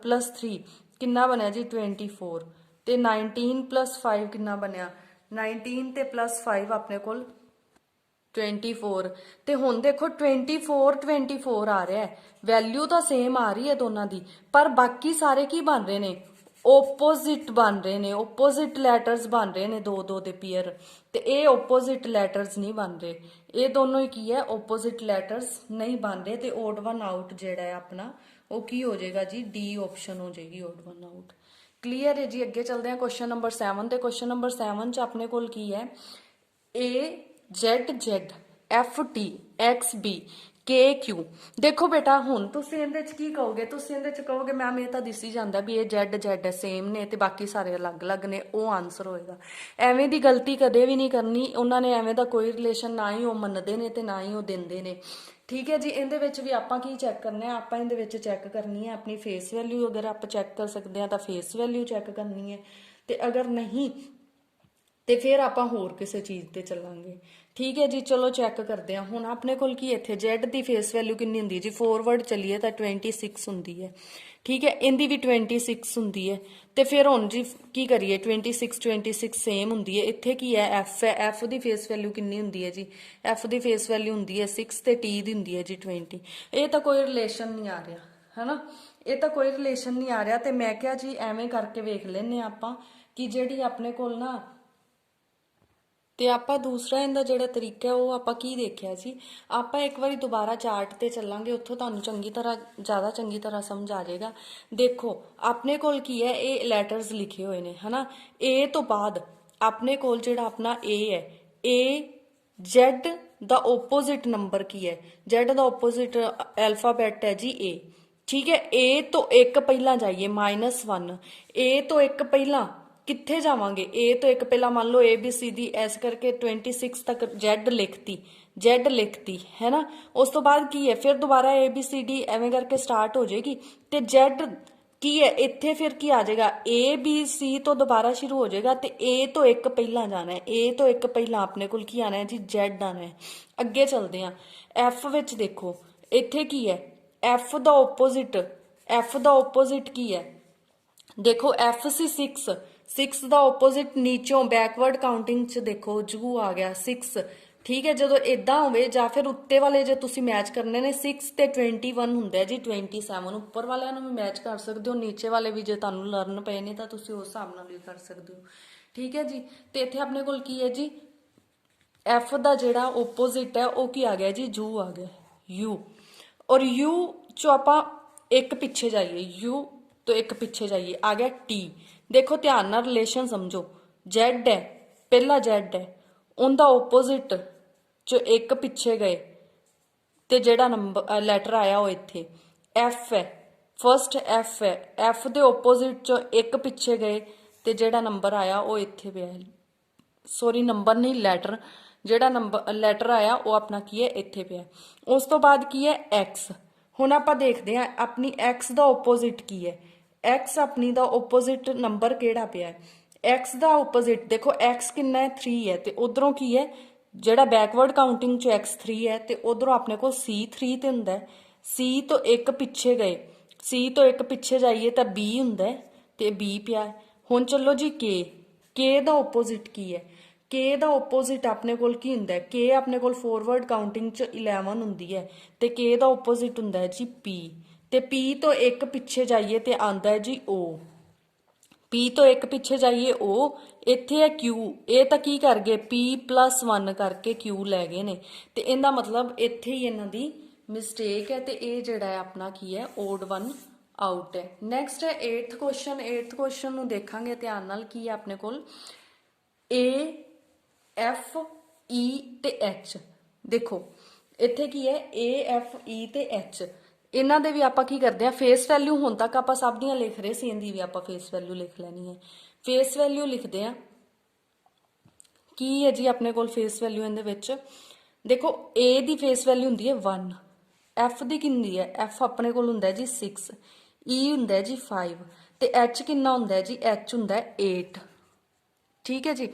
+ 3 ਕਿੰਨਾ ਬਣਿਆ ਜੀ 24, ਤੇ 19 + 5 ਕਿੰਨਾ ਬਣਿਆ 19 ਤੇ +5 ਆਪਣੇ ਕੋਲ 24। ਤੇ ਹੁਣ ਦੇਖੋ 24 ਆ ਰਿਹਾ ਹੈ, ਵੈਲਿਊ ਤਾਂ ਸੇਮ ਆ ਰਹੀ ਹੈ ਦੋਨਾਂ ਦੀ, ਪਰ ਬਾਕੀ ਸਾਰੇ ਕੀ ਬਣ ਰਹੇ ਨੇ ਓਪੋਜ਼ਿਟ ਬਣ ਰਹੇ ਨੇ, ਓਪੋਜ਼ਿਟ ਲੈਟਰਸ ਬਣ ਰਹੇ ਨੇ ਦੋ ਦੋ ਦੇ ਪੇਅਰ। ਤੇ ਇਹ ਓਪੋਜ਼ਿਟ ਲੈਟਰਸ ਨਹੀਂ ਬਣ ਰਹੇ, ਇਹ ਦੋਨੋਂ ਹੀ ਕੀ ਹੈ ਓਪੋਜ਼ਿਟ ਲੈਟਰਸ ਨਹੀਂ ਬਣ ਰਹੇ। ਤੇ ਓਡ ਵਨ ਆਊਟ ਜਿਹੜਾ ਹੈ ਆਪਣਾ ਉਹ ਕੀ ਹੋ ਜਾਏਗਾ ਜੀ ਡੀ ਆਪਸ਼ਨ ਹੋ ਜਾਏਗੀ ਓਡ ਵਨ ਆਊਟ। ਕਲੀਅਰ ਹੈ ਜੀ। ਅੱਗੇ ਚੱਲਦੇ ਹਾਂ ਕੁਐਸਚਨ ਨੰਬਰ 7 ਤੇ। ਕੁਐਸਚਨ ਨੰਬਰ 7 ਚ ਆਪਣੇ ਕੋਲ ਕੀ ਹੈ AZZ FT XB KQ। ਦੇਖੋ ਬੇਟਾ ਹੁਣ ਤੁਸੀਂ ਇਹਦੇ ਚ ਕੀ ਕਹੋਗੇ, ਤੁਸੀਂ ਇਹਦੇ ਚ ਕਹੋਗੇ ਮੈਮ ਇਹ ਤਾਂ ਦਿਸ ਹੀ ਜਾਂਦਾ ਵੀ ਇਹ ZZ ਸੇਮ ਨੇ ਤੇ ਬਾਕੀ ਸਾਰੇ ਅਲੱਗ-ਅਲੱਗ ਨੇ, ਉਹ ਆਨਸਰ ਹੋਏਗਾ। ਐਵੇਂ ਦੀ ਗਲਤੀ ਕਦੇ ਵੀ ਨਹੀਂ ਕਰਨੀ, ਉਹਨਾਂ ਨੇ ਐਵੇਂ ਦਾ ਕੋਈ ਰਿਲੇਸ਼ਨ ਨਾ ਹੀ ਉਹ ਮੰਨਦੇ ਨੇ ਤੇ ਨਾ ਹੀ ਉਹ ਦਿੰਦੇ ਨੇ। ਠੀਕ ਹੈ ਜੀ। ਇਹਦੇ ਵਿੱਚ ਵੀ ਆਪਾਂ ਕੀ ਚੈੱਕ ਕਰਨਾ ਹੈ, ਆਪਾਂ ਇਹਦੇ ਵਿੱਚ ਚੈੱਕ ਕਰਨੀ ਹੈ ਆਪਣੀ ਫੇਸ ਵੈਲਿਊ। ਅਗਰ ਆਪਾਂ ਚੈੱਕ ਕਰ ਸਕਦੇ ਹਾਂ ਤਾਂ ਫੇਸ ਵੈਲਿਊ ਚੈੱਕ ਕਰਨੀ ਹੈ, ਤੇ ਅਗਰ ਨਹੀਂ ਤੇ ਫਿਰ ਆਪਾਂ ਹੋਰ ਕਿਸੇ ਚੀਜ਼ ਤੇ ਚੱਲਾਂਗੇ। ਠੀਕ ਹੈ ਜੀ, ਚਲੋ ਚੈੱਕ ਕਰਦੇ ਹਾਂ। ਹੁਣ ਆਪਣੇ ਕੋਲ ਕੀ ਇੱਥੇ Z ਦੀ ਫੇਸ ਵੈਲਿਊ ਕਿੰਨੀ ਹੁੰਦੀ ਜੀ, ਫੋਰਵਰਡ ਚੱਲੀਏ ਤਾਂ 26 ਹੁੰਦੀ ਹੈ। ਠੀਕ ਹੈ, ਇਹਦੀ ਵੀ 26 ਹੁੰਦੀ ਹੈ। ਤੇ ਫਿਰ ਹੁਣ ਜੀ ਕੀ ਕਰੀਏ 26 ਸੇਮ ਹੁੰਦੀ ਹੈ। ਇੱਥੇ ਕੀ ਹੈ F ਹੈ, F ਦੀ ਫੇਸ ਵੈਲਿਊ ਕਿੰਨੀ ਹੁੰਦੀ ਹੈ ਜੀ, F ਦੀ ਫੇਸ ਵੈਲਿਊ ਹੁੰਦੀ ਹੈ 6 ਤੇ T ਦੀ ਹੁੰਦੀ ਹੈ ਜੀ 20। ਇਹ ਤਾਂ ਕੋਈ ਰਿਲੇਸ਼ਨ ਨਹੀਂ ਆ ਰਿਹਾ ਹਨਾ, ਇਹ ਤਾਂ ਕੋਈ ਰਿਲੇਸ਼ਨ ਨਹੀਂ ਆ ਰਿਹਾ। ਤੇ ਮੈਂ ਕਿਹਾ ਜੀ ਐਵੇਂ ਕਰਕੇ ਵੇਖ ਲੈਂਦੇ ਹਾਂ ਆਪਾਂ ਕਿ ਜਿਹੜੀ ਆਪਣੇ ਕੋਲ ਨਾ, ਤੇ ਆਪਾਂ ਦੂਸਰਾ ਇਹਦਾ ਜਿਹੜਾ ਤਰੀਕਾ ਉਹ ਆਪਾਂ ਕੀ ਦੇਖਿਆ ਸੀ, ਆਪਾਂ ਇੱਕ ਵਾਰੀ ਦੁਬਾਰਾ ਚਾਰਟ ਤੇ ਚੱਲਾਂਗੇ, ਉੱਥੋਂ ਤੁਹਾਨੂੰ ਜ਼ਿਆਦਾ ਚੰਗੀ ਤਰ੍ਹਾਂ ਸਮਝ ਆ ਜਾਏਗਾ। ਦੇਖੋ ਆਪਣੇ ਕੋਲ ਕੀ ਹੈ, ਇਹ ਲੈਟਰਸ ਲਿਖੇ ਹੋਏ ਨੇ ਹਨਾ, A ਤੋਂ ਬਾਅਦ ਆਪਣੇ ਕੋਲ ਜਿਹੜਾ ਆਪਣਾ A ਹੈ, Z ਦਾ ਓਪੋਜ਼ਿਟ ਨੰਬਰ ਕੀ ਹੈ, Z ਦਾ ਓਪੋਜ਼ਿਟ ਅਲਫਾਬੈਟ ਹੈ ਜੀ A। ਠੀਕ ਹੈ, A ਤੋਂ ਇੱਕ ਪਹਿਲਾਂ ਜਾਈਏ -1, A ਤੋਂ ਇੱਕ ਪਹਿਲਾਂ ਕਿੱਥੇ ਜਾਵਾਂਗੇ, A ਤੋਂ ਇੱਕ ਪਹਿਲਾਂ ਮੰਨ ਲਓ ABCD, ਇਸ ਕਰਕੇ 26 ਤੱਕ Z ਲਿਖਤੀ ਹੈ ਨਾ। ਉਸ ਤੋਂ ਬਾਅਦ ਕੀ ਹੈ, ਫਿਰ ਦੁਬਾਰਾ ABCD ਐਵੇਂ ਕਰਕੇ ਸਟਾਰਟ ਹੋ ਜਾਏਗੀ, ਤੇ Z ਕੀ ਹੈ ਇੱਥੇ ਫਿਰ ਕੀ ਆ ਜਾਏਗਾ ABC ਤੋਂ ਦੁਬਾਰਾ ਸ਼ੁਰੂ ਹੋ ਜਾਏਗਾ, ਤੇ A ਤੋਂ ਇੱਕ ਪਹਿਲਾਂ ਜਾਣਾ ਹੈ, A ਤੋਂ ਇੱਕ ਪਹਿਲਾਂ ਆਪਣੇ ਕੋਲ ਕੀ ਆਣਾ ਹੈ ਜੀ Z ਆਣਾ ਹੈ। ਅੱਗੇ ਚੱਲਦੇ ਹਾਂ, F ਵਿੱਚ ਦੇਖੋ ਇੱਥੇ ਕੀ ਹੈ, F ਦਾ ਓਪੋਜ਼ਿਟ ਕੀ ਹੈ, ਦੇਖੋ F ਸੀ 6 ਦਾ ਓਪੋਜ਼ਿਟ ਨੀਚੋਂ ਬੈਕਵਰਡ ਕਾਊਂਟਿੰਗ ਚ ਦੇਖੋ ਜੂ ਆ ਗਿਆ 6। ਠੀਕ ਹੈ, ਜਦੋਂ ਇਦਾਂ ਹੋਵੇ ਜਾਂ ਫਿਰ ਉੱਤੇ ਵਾਲੇ ਜੇ ਤੁਸੀਂ ਮੈਚ ਕਰਨੇ ਨੇ 6 ਤੇ 21 ਹੁੰਦਾ ਜੀ 27। ਉੱਪਰ ਵਾਲਿਆਂ ਨੂੰ ਵੀ ਮੈਚ ਕਰ ਸਕਦੇ ਹੋ, ਨੀਚੇ ਵਾਲੇ ਵੀ ਜੇ ਤੁਹਾਨੂੰ ਲਰਨ ਪਏ ਨੇ ਤਾਂ ਤੁਸੀਂ ਉਸ ਹਿਸਾਬ ਨਾਲ ਵੀ ਕਰ ਸਕਦੇ ਹੋ। ਠੀਕ ਹੈ ਜੀ, ਤੇ ਇੱਥੇ ਆਪਣੇ ਕੋਲ ਕੀ ਹੈ ਜੀ F ਦਾ ਜਿਹੜਾ ਓਪੋਜ਼ਿਟ ਹੈ ਉਹ ਕੀ ਆ ਗਿਆ ਜੀ ਜੂ ਆ ਗਿਆ U, ਔਰ U ਚੋਂ ਆਪਾਂ ਇੱਕ ਪਿੱਛੇ ਜਾਈਏ, U ਤੋਂ ਇੱਕ ਪਿੱਛੇ ਜਾਈਏ ਆ ਗਿਆ T। ਦੇਖੋ ਧਿਆਨ ਨਾਲ ਰਿਲੇਸ਼ਨ ਸਮਝੋ, Z ਹੈ ਪਹਿਲਾ Z ਹੈ, ਉਹਦਾ ਓਪੋਜ਼ਿਟ ਚੋਂ ਇੱਕ ਪਿੱਛੇ ਗਏ ਤੇ ਜਿਹੜਾ ਨੰਬਰ ਲੈਟਰ ਆਇਆ ਉਹ ਇੱਥੇ F ਹੈ, ਫਸਟ F ਹੈ, F ਦੇ ਓਪੋਜ਼ਿਟ ਚੋਂ ਇੱਕ ਪਿੱਛੇ ਗਏ ਤੇ ਜਿਹੜਾ ਨੰਬਰ ਆਇਆ ਉਹ ਇੱਥੇ ਪਿਆ, ਸੌਰੀ ਨੰਬਰ ਨਹੀਂ ਲੈਟਰ, ਜਿਹੜਾ ਨੰਬਰ ਲੈਟਰ ਆਇਆ ਉਹ ਆਪਣਾ ਕੀ ਹੈ ਇੱਥੇ ਪਿਆ। ਉਸ ਤੋਂ ਬਾਅਦ ਕੀ ਹੈ X। ਹੁਣ ਆਪਾਂ ਦੇਖਦੇ ਹਾਂ ਆਪਣੀ X ਦਾ ਓਪੋਜ਼ਿਟ ਕੀ ਹੈ, X ਆਪਣੀ ਦਾ ਓਪੋਜ਼ਿਟ ਨੰਬਰ ਕਿਹੜਾ ਪਿਆ ਹੈ, X ਦਾ ਓਪੋਜ਼ਿਟ ਦੇਖੋ X ਕਿੰਨਾ ਹੈ 3 ਹੈ, ਤੇ ਉਧਰੋਂ ਕੀ ਹੈ ਜਿਹੜਾ ਬੈਕਵਰਡ ਕਾਊਂਟਿੰਗ ਚ X 3 ਹੈ, ਤੇ ਉਧਰੋਂ ਆਪਣੇ ਕੋਲ C 3 ਤੇ ਹੁੰਦਾ ਹੈ। C ਤੋਂ ਇੱਕ ਪਿੱਛੇ ਗਏ, C ਤੋਂ ਇੱਕ ਪਿੱਛੇ ਜਾਈਏ ਤਾਂ B ਹੁੰਦਾ ਹੈ ਤੇ B ਪਿਆ। ਹੁਣ ਚੱਲੋ ਜੀ K ਦਾ ਓਪੋਜ਼ਿਟ ਕੀ ਹੈ, K ਦਾ ਓਪੋਜ਼ਿਟ ਆਪਣੇ ਕੋਲ ਕੀ ਹੁੰਦਾ ਹੈ, K ਆਪਣੇ ਕੋਲ ਫੋਰਵਰਡ ਕਾਊਂਟਿੰਗ ਚ 11 ਹੁੰਦੀ ਹੈ, ਤੇ K ਦਾ ਓਪੋਜ਼ਿਟ ਹੁੰਦਾ ਹੈ ਜੀ P। ਤੇ P ਤੋਂ ਇੱਕ ਪਿੱਛੇ ਜਾਈਏ ਤੇ ਆਂਦਾ ਹੈ ਜੀ O, P ਤੋਂ ਇੱਕ ਪਿੱਛੇ ਜਾਈਏ O, ਇੱਥੇ ਹੈ Q। ਇਹ ਤਾਂ ਕੀ ਕਰ ਗਏ P+1 ਕਰਕੇ Q ਲੈ ਗਏ ਨੇ, ਤੇ ਇਹਦਾ ਮਤਲਬ ਇੱਥੇ ਹੀ ਇਹਨਾਂ ਦੀ ਮਿਸਟੇਕ ਹੈ, ਤੇ ਇਹ ਜਿਹੜਾ ਹੈ ਆਪਣਾ ਕੀ ਹੈ ਓਡ ਵਨ ਆਊਟ ਹੈ। ਨੈਕਸਟ ਹੈ 8th ਕੁਐਸਚਨ। 8th ਕੁਐਸਚਨ ਨੂੰ ਦੇਖਾਂਗੇ ਧਿਆਨ ਨਾਲ। ਕੀ ਹੈ ਆਪਣੇ ਕੋਲ A F E ਤੇ H। ਦੇਖੋ ਇੱਥੇ ਕੀ ਹੈ AFE ਤੇ H, ਇਹਨਾਂ ਦੇ ਵੀ ਆਪਾਂ ਕੀ ਕਰਦੇ ਆ ਫੇਸ ਵੈਲਿਊ ਹੁਣ ਤੱਕ ਆਪਾਂ ਸਭ ਦੀਆਂ ਲਿਖ ਰਹੇ ਸੀ, ਇਹਦੀ ਵੀ ਆਪਾਂ ਫੇਸ ਵੈਲਿਊ ਲਿਖ ਲੈਣੀ ਹੈ। ਫੇਸ ਵੈਲਿਊ ਲਿਖਦੇ ਆ, ਕੀ ਹੈ ਜੀ ਆਪਣੇ ਕੋਲ ਫੇਸ ਵੈਲਿਊ ਇਹਦੇ ਵਿੱਚ ਦੇਖੋ A ਦੀ ਫੇਸ ਵੈਲਿਊ ਹੁੰਦੀ ਹੈ 1, F ਦੀ ਕਿੰਨੀ ਹੈ F ਆਪਣੇ ਕੋਲ ਹੁੰਦਾ ਜੀ 6, E ਹੁੰਦਾ ਜੀ 5 ਤੇ H ਕਿੰਨਾ ਹੁੰਦਾ ਜੀ H ਹੁੰਦਾ 8। ਠੀਕ ਹੈ ਜੀ,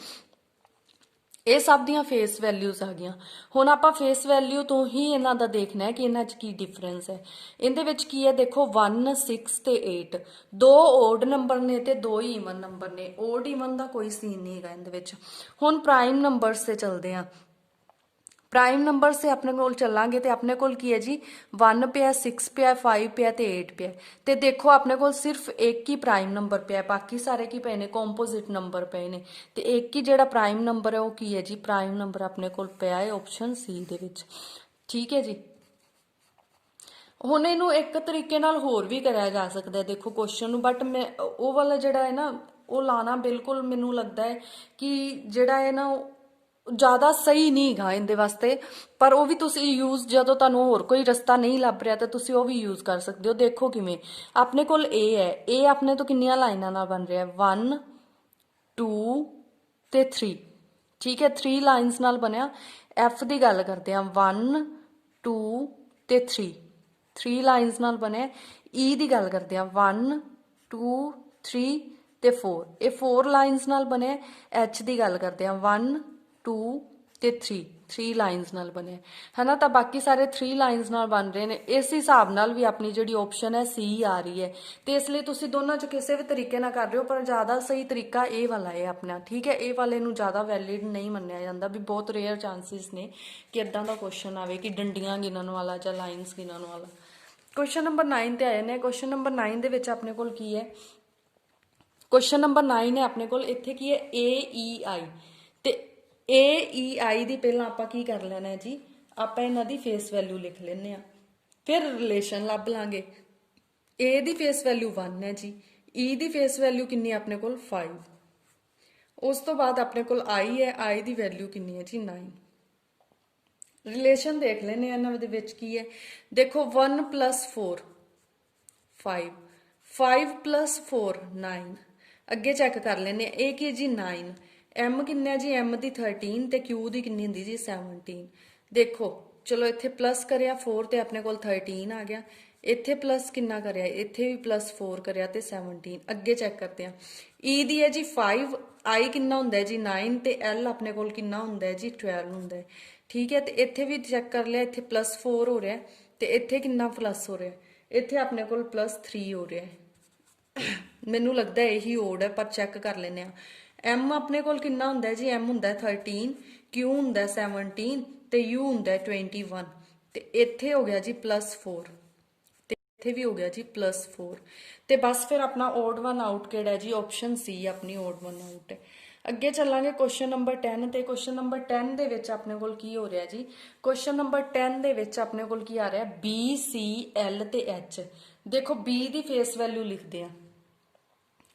ਇਹ ਸਭ ਦੀਆਂ ਫੇਸ ਵੈਲਿਊਜ਼ ਆ ਗਈਆਂ। ਹੁਣ ਆਪਾਂ ਫੇਸ ਵੈਲਿਊ ਤੋਂ ਹੀ ਇਹਨਾਂ ਦਾ ਦੇਖਣਾ ਹੈ ਕਿ ਇਹਨਾਂ 'ਚ ਕੀ ਡਿਫਰੈਂਸ ਹੈ। ਇਹਦੇ ਵਿੱਚ ਕੀ ਹੈ ਦੇਖੋ 1 6 ਤੇ 8 ਦੋ ਓਡ ਨੰਬਰ ਨੇ ਤੇ ਦੋ ਹੀ ਈਵਨ ਨੰਬਰ ਨੇ, ਓਡ ਈਵਨ ਦਾ ਕੋਈ ਸੀਨ ਨਹੀਂ ਹੈਗਾ ਇਹਦੇ ਵਿੱਚ। ਹੁਣ ਪ੍ਰਾਈਮ ਨੰਬਰਸ ਤੇ ਚਲਦੇ ਆ, ਪ੍ਰਾਈਮ ਨੰਬਰ ਸੇ ਆਪਣੇ ਕੋਲ ਚੱਲਾਂਗੇ ਤੇ ਆਪਣੇ ਕੋਲ ਕੀ ਹੈ ਜੀ 1 ਪਿਆ 6 ਪਿਆ 5 ਪਿਆ ਤੇ 8 ਪਿਆ ਤੇ ਦੇਖੋ ਆਪਣੇ ਕੋਲ ਸਿਰਫ ਇੱਕ ਹੀ ਪ੍ਰਾਈਮ ਨੰਬਰ ਪਿਆ, ਬਾਕੀ ਸਾਰੇ ਕੀ ਪਏ ਨੇ ਕੰਪੋਜ਼ਿਟ ਨੰਬਰ ਪਏ ਨੇ ਤੇ ਇੱਕ ਹੀ ਜਿਹੜਾ ਪ੍ਰਾਈਮ ਨੰਬਰ ਹੈ ਉਹ ਕੀ ਹੈ ਜੀ ਪ੍ਰਾਈਮ ਨੰਬਰ ਆਪਣੇ ਕੋਲ ਪਿਆ ਹੈ ਆਪਸ਼ਨ ਸੀ ਦੇ ਵਿੱਚ। ਠੀਕ ਹੈ ਜੀ, ਹੁਣ ਇਹਨੂੰ ਇੱਕ ਤਰੀਕੇ ਨਾਲ ਹੋਰ ਵੀ ਕਰਿਆ ਜਾ ਸਕਦਾ ਹੈ ਦੇਖੋ ਕੁਐਸਚਨ ਨੂੰ, ਬਟ ਮੈਂ ਉਹ ਵਾਲਾ ਜਿਹੜਾ ਹੈ ਨਾ ਉਹ ਲਾਣਾ ਬਿਲਕੁਲ ਮੈਨੂੰ ਲੱਗਦਾ ਹੈ ਕਿ ਜਿਹੜਾ ਹੈ ਨਾ ਜ਼ਿਆਦਾ ਸਹੀ ਨਹੀਂ ਹੈਗਾ ਇਹਦੇ ਵਾਸਤੇ, ਪਰ ਉਹ ਵੀ ਤੁਸੀਂ ਯੂਜ਼ ਜਦੋਂ ਤੁਹਾਨੂੰ ਹੋਰ ਕੋਈ ਰਸਤਾ ਨਹੀਂ ਲੱਭ ਰਿਹਾ ਤਾਂ ਤੁਸੀਂ ਉਹ ਵੀ ਯੂਜ਼ ਕਰ ਸਕਦੇ ਹੋ। ਦੇਖੋ ਕਿਵੇਂ ਆਪਣੇ ਕੋਲ A ਹੈ, A ਆਪਣੇ ਤੋਂ ਕਿੰਨੀਆਂ ਲਾਈਨਾਂ ਨਾਲ ਬਣ ਰਿਹਾ 1 2 ਤੇ 3। ਠੀਕ ਹੈ, 3 ਲਾਈਨਸ ਨਾਲ ਬਣਿਆ। F ਦੀ ਗੱਲ ਕਰਦੇ ਹਾਂ 1 2 ਤੇ 3 ਲਾਈਨਸ ਨਾਲ ਬਣਿਆ। E ਦੀ ਗੱਲ ਕਰਦੇ ਹਾਂ 1 2 3 ਤੇ 4, ਇਹ 4 ਲਾਈਨਸ ਨਾਲ ਬਣਿਆ। H ਦੀ ਗੱਲ ਕਰਦੇ ਹਾਂ 1 2 ਤੇ 3 ਲਾਈਨਸ ਨਾਲ ਬਣਿਆ ਹੈ ਨਾ, ਤਾਂ ਬਾਕੀ ਸਾਰੇ 3 ਲਾਈਨਸ ਨਾਲ ਬਣ ਰਹੇ ਨੇ। ਇਸ ਹਿਸਾਬ ਨਾਲ ਵੀ ਆਪਣੀ ਜਿਹੜੀ ਆਪਸ਼ਨ ਹੈ C ਆ ਰਹੀ ਹੈ ਤੇ ਇਸ ਲਈ ਤੁਸੀਂ ਦੋਨਾਂ ਚ ਕਿਸੇ ਵੀ ਤਰੀਕੇ ਨਾਲ ਕਰ ਰਹੇ ਹੋ, ਪਰ ਜ਼ਿਆਦਾ ਸਹੀ ਤਰੀਕਾ ਇਹ ਵਾਲਾ ਹੈ ਆਪਣਾ। ਠੀਕ ਹੈ, ਇਹ ਵਾਲੇ ਨੂੰ ਜ਼ਿਆਦਾ ਵੈਲਿਡ ਨਹੀਂ ਮੰਨਿਆ ਜਾਂਦਾ, ਵੀ ਬਹੁਤ ਰੇਅਰ ਚਾਂਸਿਸ ਨੇ ਕਿ ਇਦਾਂ ਦਾ ਕੁਐਸਚਨ ਆਵੇ ਕਿ ਡੰਡੀਆਂ ਗਿਣਨ ਵਾਲਾ ਜਾਂ ਲਾਈਨਸ ਗਿਣਨ ਵਾਲਾ। ਕੁਐਸਚਨ ਨੰਬਰ 9 ਤੇ ਆਏ ਨੇ। ਕੁਐਸਚਨ ਨੰਬਰ 9 ਦੇ ਵਿੱਚ ਆਪਣੇ ਕੋਲ ਕੀ ਹੈ, ਕੁਐਸਚਨ ਨੰਬਰ 9 ਹੈ ਆਪਣੇ ਕੋਲ, ਇੱਥੇ ਕੀ ਹੈ AEI ਤੇ AEI ਦੀ ਪਹਿਲਾਂ ਆਪਾਂ ਕੀ ਕਰ ਲੈਣਾ ਹੈ ਜੀ, ਆਪਾਂ ਇਹਨਾਂ ਦੀ ਫੇਸ ਵੈਲਿਊ ਲਿਖ ਲੈਣੇ ਆ, ਫਿਰ ਰਿਲੇਸ਼ਨ ਲੱਭ ਲਾਂਗੇ। A ਦੀ ਫੇਸ ਵੈਲਿਊ 1 ਹੈ ਜੀ, E ਦੀ ਫੇਸ ਵੈਲਿਊ ਕਿੰਨੀ ਆਪਣੇ ਕੋਲ 5, ਉਸ ਤੋਂ ਬਾਅਦ ਆਪਣੇ ਕੋਲ I ਹੈ, I ਦੀ ਵੈਲਿਊ ਕਿੰਨੀ ਹੈ ਜੀ 9। ਰਿਲੇਸ਼ਨ ਦੇਖ ਲੈਣੇ ਆ ਇਹਨਾਂ ਦੇ ਵਿੱਚ ਕੀ ਹੈ, ਦੇਖੋ 1 + 4 5 5 + 4 9, ਅੱਗੇ ਚੈੱਕ ਕਰ ਲੈਣੇ ਆ ਇਹ ਕੀ ਜੀ 9, M ਕਿੰਨਾ ਜੀ M ਦੀ 13 ਤੇ Q ਦੀ ਕਿੰਨੀ ਹੁੰਦੀ ਜੀ 17। ਦੇਖੋ ਚਲੋ ਇੱਥੇ ਪਲੱਸ ਕਰਿਆ 4 ਤੇ ਆਪਣੇ ਕੋਲ 13 ਆ ਗਿਆ, ਇੱਥੇ ਪਲੱਸ ਕਿੰਨਾ ਕਰਿਆ ਇੱਥੇ ਵੀ +4 ਕਰਿਆ ਤੇ 17। ਅੱਗੇ ਚੈੱਕ ਕਰਦੇ ਆ E ਦੀ ਹੈ ਜੀ 5, I ਕਿੰਨਾ ਹੁੰਦਾ ਜੀ 9 ਤੇ L ਆਪਣੇ ਕੋਲ ਕਿੰਨਾ ਹੁੰਦਾ ਜੀ 12 ਹੁੰਦਾ। ਠੀਕ ਹੈ, ਤੇ ਇੱਥੇ ਵੀ ਚੈੱਕ ਕਰ ਲਿਆ, ਇੱਥੇ +4 ਹੋ ਰਿਹਾ ਤੇ ਇੱਥੇ ਕਿੰਨਾ ਪਲੱਸ ਹੋ ਰਿਹਾ, ਇੱਥੇ ਆਪਣੇ ਕੋਲ +3 ਹੋ ਰਿਹਾ। ਮੈਨੂੰ ਲੱਗਦਾ ਇਹੀ ਓਡ ਹੈ, ਪਰ ਚੈੱਕ ਕਰ ਲੈਂਦੇ ਆ। M ਆਪਣੇ ਕੋਲ ਕਿੰਨਾ ਹੁੰਦਾ ਜੀ M ਹੁੰਦਾ 13, Q ਹੁੰਦਾ 17 ਤੇ U ਹੁੰਦਾ 21 ਤੇ ਇੱਥੇ ਹੋ ਗਿਆ ਜੀ +4 ਤੇ ਇੱਥੇ ਵੀ ਹੋ ਗਿਆ ਜੀ +4 ਤੇ ਬਸ ਫਿਰ ਆਪਣਾ ਓਡ 1 ਆਊਟ ਕਿਹੜਾ ਜੀ ਆਪਸ਼ਨ C ਆਪਣੀ ਓਡ 1 ਆਊਟ ਹੈ। ਅੱਗੇ ਚੱਲਾਂਗੇ ਕੁਐਸਚਨ ਨੰਬਰ 10 ਤੇ। ਕੁਐਸਚਨ ਨੰਬਰ 10 ਦੇ ਵਿੱਚ ਆਪਣੇ ਕੋਲ ਕੀ ਹੋ ਰਿਹਾ ਜੀ, ਕੁਐਸਚਨ ਨੰਬਰ 10 ਦੇ ਵਿੱਚ ਆਪਣੇ ਕੋਲ ਕੀ ਆ ਰਿਹਾ B C L ਤੇ H। ਦੇਖੋ B ਦੀ ਫੇਸ ਵੈਲਿਊ ਲਿਖਦੇ ਆ,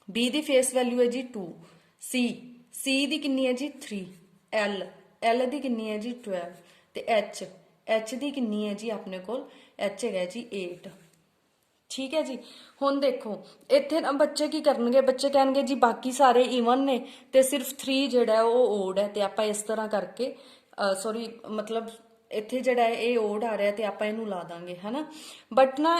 B ਦੀ ਫੇਸ ਵੈਲਿਊ ਹੈ ਜੀ 2, C ਦੀ ਕਿੰਨੀ ਹੈ ਜੀ 3, L ਦੀ ਕਿੰਨੀ ਹੈ ਜੀ 12 ਤੇ H ਦੀ ਕਿੰਨੀ ਹੈ ਜੀ ਆਪਣੇ ਕੋਲ H ਹੈਗਾ ਜੀ 8। ਠੀਕ ਹੈ ਜੀ, ਹੁਣ ਦੇਖੋ ਇੱਥੇ ਨਾ ਬੱਚੇ ਕੀ ਕਰਨਗੇ, ਬੱਚੇ ਕਹਿਣਗੇ ਜੀ ਬਾਕੀ ਸਾਰੇ ਈਵਨ ਨੇ ਤੇ ਸਿਰਫ 3 ਜਿਹੜਾ ਉਹ ਓਡ ਹੈ, ਤੇ ਆਪਾਂ ਇਸ ਤਰ੍ਹਾਂ ਕਰਕੇ ਸੌਰੀ ਮਤਲਬ ਇੱਥੇ ਜਿਹੜਾ ਹੈ ਇਹ ਓਡ ਆ ਰਿਹਾ ਤੇ ਆਪਾਂ ਇਹਨੂੰ ਲਾ ਦਾਂਗੇ ਹਨਾ। ਬਟ ਨਾ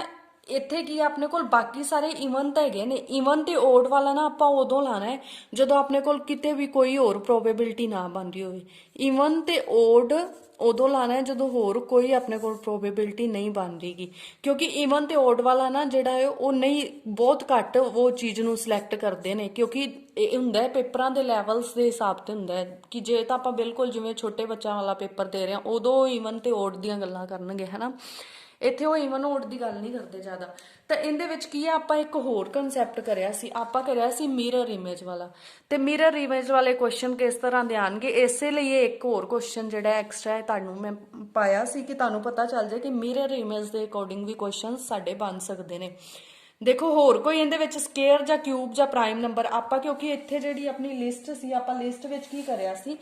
ਇੱਥੇ ਕੀ ਆਪਣੇ ਕੋਲ ਬਾਕੀ ਸਾਰੇ ਈਵਨ ਤਾਂ ਹੈਗੇ ਨੇ, ਈਵਨ ਤੇ ਓਡ ਵਾਲਾ ਨਾ ਆਪਾਂ ਉਦੋਂ ਲਾਣਾ ਹੈ ਜਦੋਂ ਆਪਣੇ ਕੋਲ ਕਿਤੇ ਵੀ ਕੋਈ ਹੋਰ ਪ੍ਰੋਬੇਬਿਲਿਟੀ ਨਾ ਬਣ ਰਹੀ ਹੋਵੇ। ਈਵਨ ਤੇ ਓਡ ਉਦੋਂ ਲਾਣਾ ਹੈ ਜਦੋਂ ਹੋਰ ਕੋਈ ਆਪਣੇ ਕੋਲ ਪ੍ਰੋਬੇਬਿਲਿਟੀ ਨਹੀਂ ਬਣ ਰਹੀਗੀ, ਕਿਉਂਕਿ ਈਵਨ ਤੇ ਓਡ ਵਾਲਾ ਨਾ ਜਿਹੜਾ ਹੈ ਉਹ ਨਹੀਂ, ਬਹੁਤ ਘੱਟ ਉਹ ਚੀਜ਼ ਨੂੰ ਸਿਲੈਕਟ ਕਰਦੇ ਨੇ, ਕਿਉਂਕਿ ਇਹ ਹੁੰਦਾ ਹੈ ਪੇਪਰਾਂ ਦੇ ਲੈਵਲਸ ਦੇ ਹਿਸਾਬ ਤੇ ਹੁੰਦਾ ਹੈ ਕਿ ਜੇ ਤਾਂ ਆਪਾਂ ਬਿਲਕੁਲ ਜਿਵੇਂ ਛੋਟੇ ਬੱਚਿਆਂ ਵਾਲਾ ਪੇਪਰ ਦੇ ਰਹੇ ਹਾਂ ਉਦੋਂ ਈਵਨ ਤੇ ਓਡ ਦੀਆਂ ਗੱਲਾਂ ਕਰਨਗੇ ਹਨਾ। ਇੱਥੇ ਉਹ ਈਵਨ ਓਡ ਦੀ ਗੱਲ ਨਹੀਂ ਕਰਦੇ ਜ਼ਿਆਦਾ। ਤਾਂ ਇਹਦੇ ਵਿੱਚ ਕੀ ਹੈ, ਆਪਾਂ ਇੱਕ ਹੋਰ ਕਨਸੈਪਟ ਕਰਿਆ ਸੀ, ਆਪਾਂ ਕਰਿਆ ਸੀ ਮਿਰਰ ਇਮੇਜ ਵਾਲਾ, ਤੇ ਮਿਰਰ ਇਮੇਜ ਵਾਲੇ ਕੁਐਸਚਨ ਕਿਸ ਤਰ੍ਹਾਂ ਦੇ ਆਣਗੇ, ਇਸੇ ਲਈ ਇਹ ਇੱਕ ਹੋਰ ਕੁਐਸਚਨ ਜਿਹੜਾ ਐਕਸਟਰਾ ਤੁਹਾਨੂੰ ਮੈਂ ਪਾਇਆ ਸੀ ਕਿ ਤੁਹਾਨੂੰ ਪਤਾ ਚੱਲ ਜਾਏ ਕਿ ਮਿਰਰ ਇਮੇਜ ਦੇ ਅਕੋਰਡਿੰਗ ਵੀ ਕੁਐਸਚਨ ਸਾਡੇ ਬਣ ਸਕਦੇ ਨੇ। ਦੇਖੋ ਹੋਰ ਕੋਈ ਇਹਦੇ ਵਿੱਚ ਸਕੁਅਰ ਜਾਂ ਕਿਊਬ ਜਾਂ ਪ੍ਰਾਈਮ ਨੰਬਰ ਆਪਾਂ, ਕਿਉਂਕਿ ਇੱਥੇ ਜਿਹੜੀ ਆਪਣੀ ਲਿਸਟ ਸੀ, ਆਪਾਂ ਲਿਸਟ ਵਿੱਚ ਕੀ ਕਰਿਆ ਸੀ,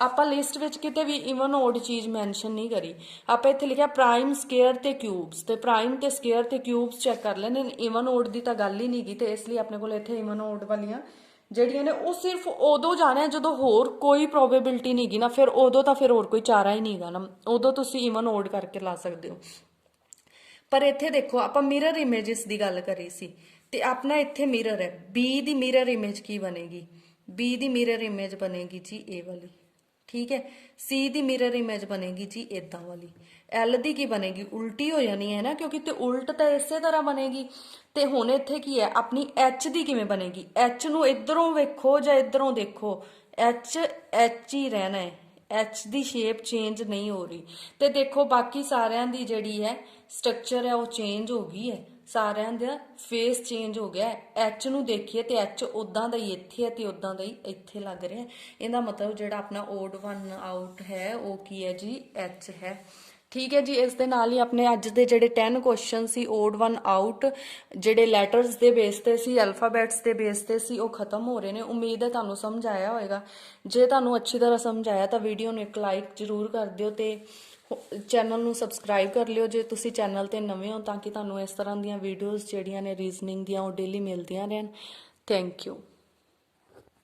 ਆਪਾਂ ਲਿਸਟ ਵਿੱਚ ਕਿਤੇ ਵੀ ਇਵਨ ਓਡ ਚੀਜ਼ ਮੈਂਸ਼ਨ ਨਹੀਂ ਕਰੀ। ਆਪਾਂ ਇੱਥੇ ਲਿਖਿਆ ਪ੍ਰਾਈਮ, ਸਕੁਅਰ ਤੇ ਕਿਊਬਸ, ਤੇ ਪ੍ਰਾਈਮ ਤੇ ਸਕੁਅਰ ਤੇ ਕਿਊਬਸ ਚੈੱਕ ਕਰ ਲੈਣੇ। ਇਵਨ ਓਡ ਦੀ ਤਾਂ ਗੱਲ ਹੀ ਨਹੀਂ ਗੀ, ਤੇ ਇਸ ਲਈ ਆਪਣੇ ਕੋਲ ਇੱਥੇ ਇਵਨ ਓਡ ਵਾਲੀਆਂ ਜਿਹੜੀਆਂ ਨੇ ਉਹ ਸਿਰਫ ਉਦੋਂ ਜਾਣਾ ਜਦੋਂ ਹੋਰ ਕੋਈ ਪ੍ਰੋਬੇਬਿਲਿਟੀ ਨਹੀਂ ਗੀ ਨਾ, ਫਿਰ ਉਦੋਂ ਤਾਂ ਫਿਰ ਹੋਰ ਕੋਈ ਚਾਰਾ ਹੀ ਨਹੀਂ ਗਾ ਨਾ, ਉਦੋਂ ਤੁਸੀਂ ਇਵਨ ਓਡ ਕਰਕੇ ਲਾ ਸਕਦੇ ਹੋ। ਪਰ ਇੱਥੇ ਦੇਖੋ ਆਪਾਂ ਮਿਰਰ ਇਮੇजेस ਦੀ ਗੱਲ ਕਰੀ ਸੀ, ਤੇ ਆਪਣਾ ਇੱਥੇ ਮਿਰਰ ਹੈ। B ਦੀ ਮਿਰਰ ਇਮੇਜ ਕੀ ਬਣੇਗੀ? B ਦੀ ਮਿਰਰ ਇਮੇਜ ਬਣੇਗੀ ਜੀ ਇਹ ਵਾਲੀ, ਠੀਕ ਹੈ। C ਦੀ ਮਿਰਰ ਇਮੇਜ ਬਣੇਗੀ ਜੀ ਇਦਾਂ ਵਾਲੀ। L ਦੀ ਕੀ ਬਣੇਗੀ? ਉਲਟੀ ਹੋ ਜਾਣੀ ਹੈ ਨਾ, ਕਿਉਂਕਿ ਤੇ ਉਲਟ ਤਾਂ ਇਸੇ ਤਰ੍ਹਾਂ ਬਣੇਗੀ। ਤੇ ਹੁਣ ਇੱਥੇ ਕੀ ਹੈ ਆਪਣੀ H ਦੀ ਕਿਵੇਂ ਬਣੇਗੀ? H ਨੂੰ ਇਧਰੋਂ ਵੇਖੋ ਜਾਂ ਇਧਰੋਂ ਦੇਖੋ, H ਹੀ ਰਹਿਣਾ ਹੈ। H ਦੀ ਸ਼ੇਪ ਚੇਂਜ ਨਹੀਂ ਹੋ ਰਹੀ। ਤੇ ਦੇਖੋ ਬਾਕੀ ਸਾਰਿਆਂ ਦੀ ਜਿਹੜੀ ਹੈ ਸਟਰਕਚਰ ਹੈ ਉਹ ਚੇਂਜ ਹੋ ਗਈ ਹੈ, ਸਾਰਿਆਂ ਦਾ ਫੇਸ ਚੇਂਜ ਹੋ ਗਿਆ। H ਨੂੰ ਦੇਖੀਏ ਤੇ H ਉਦਾਂ ਦਾ ਹੀ ਇੱਥੇ ਹੈ ਤੇ ਉਦਾਂ ਦਾ ਹੀ ਇੱਥੇ ਲੱਗ ਰਿਹਾ। ਇਹਦਾ ਮਤਲਬ ਜਿਹੜਾ ਆਪਣਾ ਓਡ ਵਨ ਆਊਟ ਹੈ ਉਹ ਕੀ ਹੈ ਜੀ? H ਹੈ। ਠੀਕ ਹੈ ਜੀ, ਇਸ ਦੇ ਨਾਲ ਹੀ ਆਪਣੇ ਅੱਜ ਦੇ ਜਿਹੜੇ 10 ਕੁਐਸਚਨ ਸੀ ਓਡ ਵਨ ਆਊਟ, ਜਿਹੜੇ ਲੈਟਰਸ ਦੇ ਬੇਸ ਤੇ ਸੀ, ਅਲਫਾਬੈਟਸ ਦੇ ਬੇਸ ਤੇ ਸੀ, ਉਹ ਖਤਮ ਹੋ ਰਹੇ ਨੇ। ਉਮੀਦ ਹੈ ਤੁਹਾਨੂੰ ਸਮਝ ਆਇਆ ਹੋਵੇਗਾ। ਜੇ ਤੁਹਾਨੂੰ ਅੱਛੀ ਤਰ੍ਹਾਂ ਸਮਝ ਆਇਆ ਤਾਂ ਵੀਡੀਓ ਨੂੰ ਇੱਕ ਲਾਈਕ ਜ਼ਰੂਰ ਕਰ ਦਿਓ, ਤੇ ਚੈਨਲ ਨੂੰ ਸਬਸਕ੍ਰਾਈਬ ਕਰ ਲਿਓ ਜੇ ਤੁਸੀਂ ਚੈਨਲ ਤੇ ਨਵੇਂ ਹੋ, ਤਾਂ ਕਿ ਤੁਹਾਨੂੰ ਇਸ ਤਰ੍ਹਾਂ ਦੀਆਂ ਵੀਡੀਓਜ਼ ਜਿਹੜੀਆਂ ਨੇ ਰੀਜ਼ਨਿੰਗ ਦੀਆਂ ਉਹ ਡੇਲੀ ਮਿਲਦੀਆਂ ਰਹਿਣ। Thank you.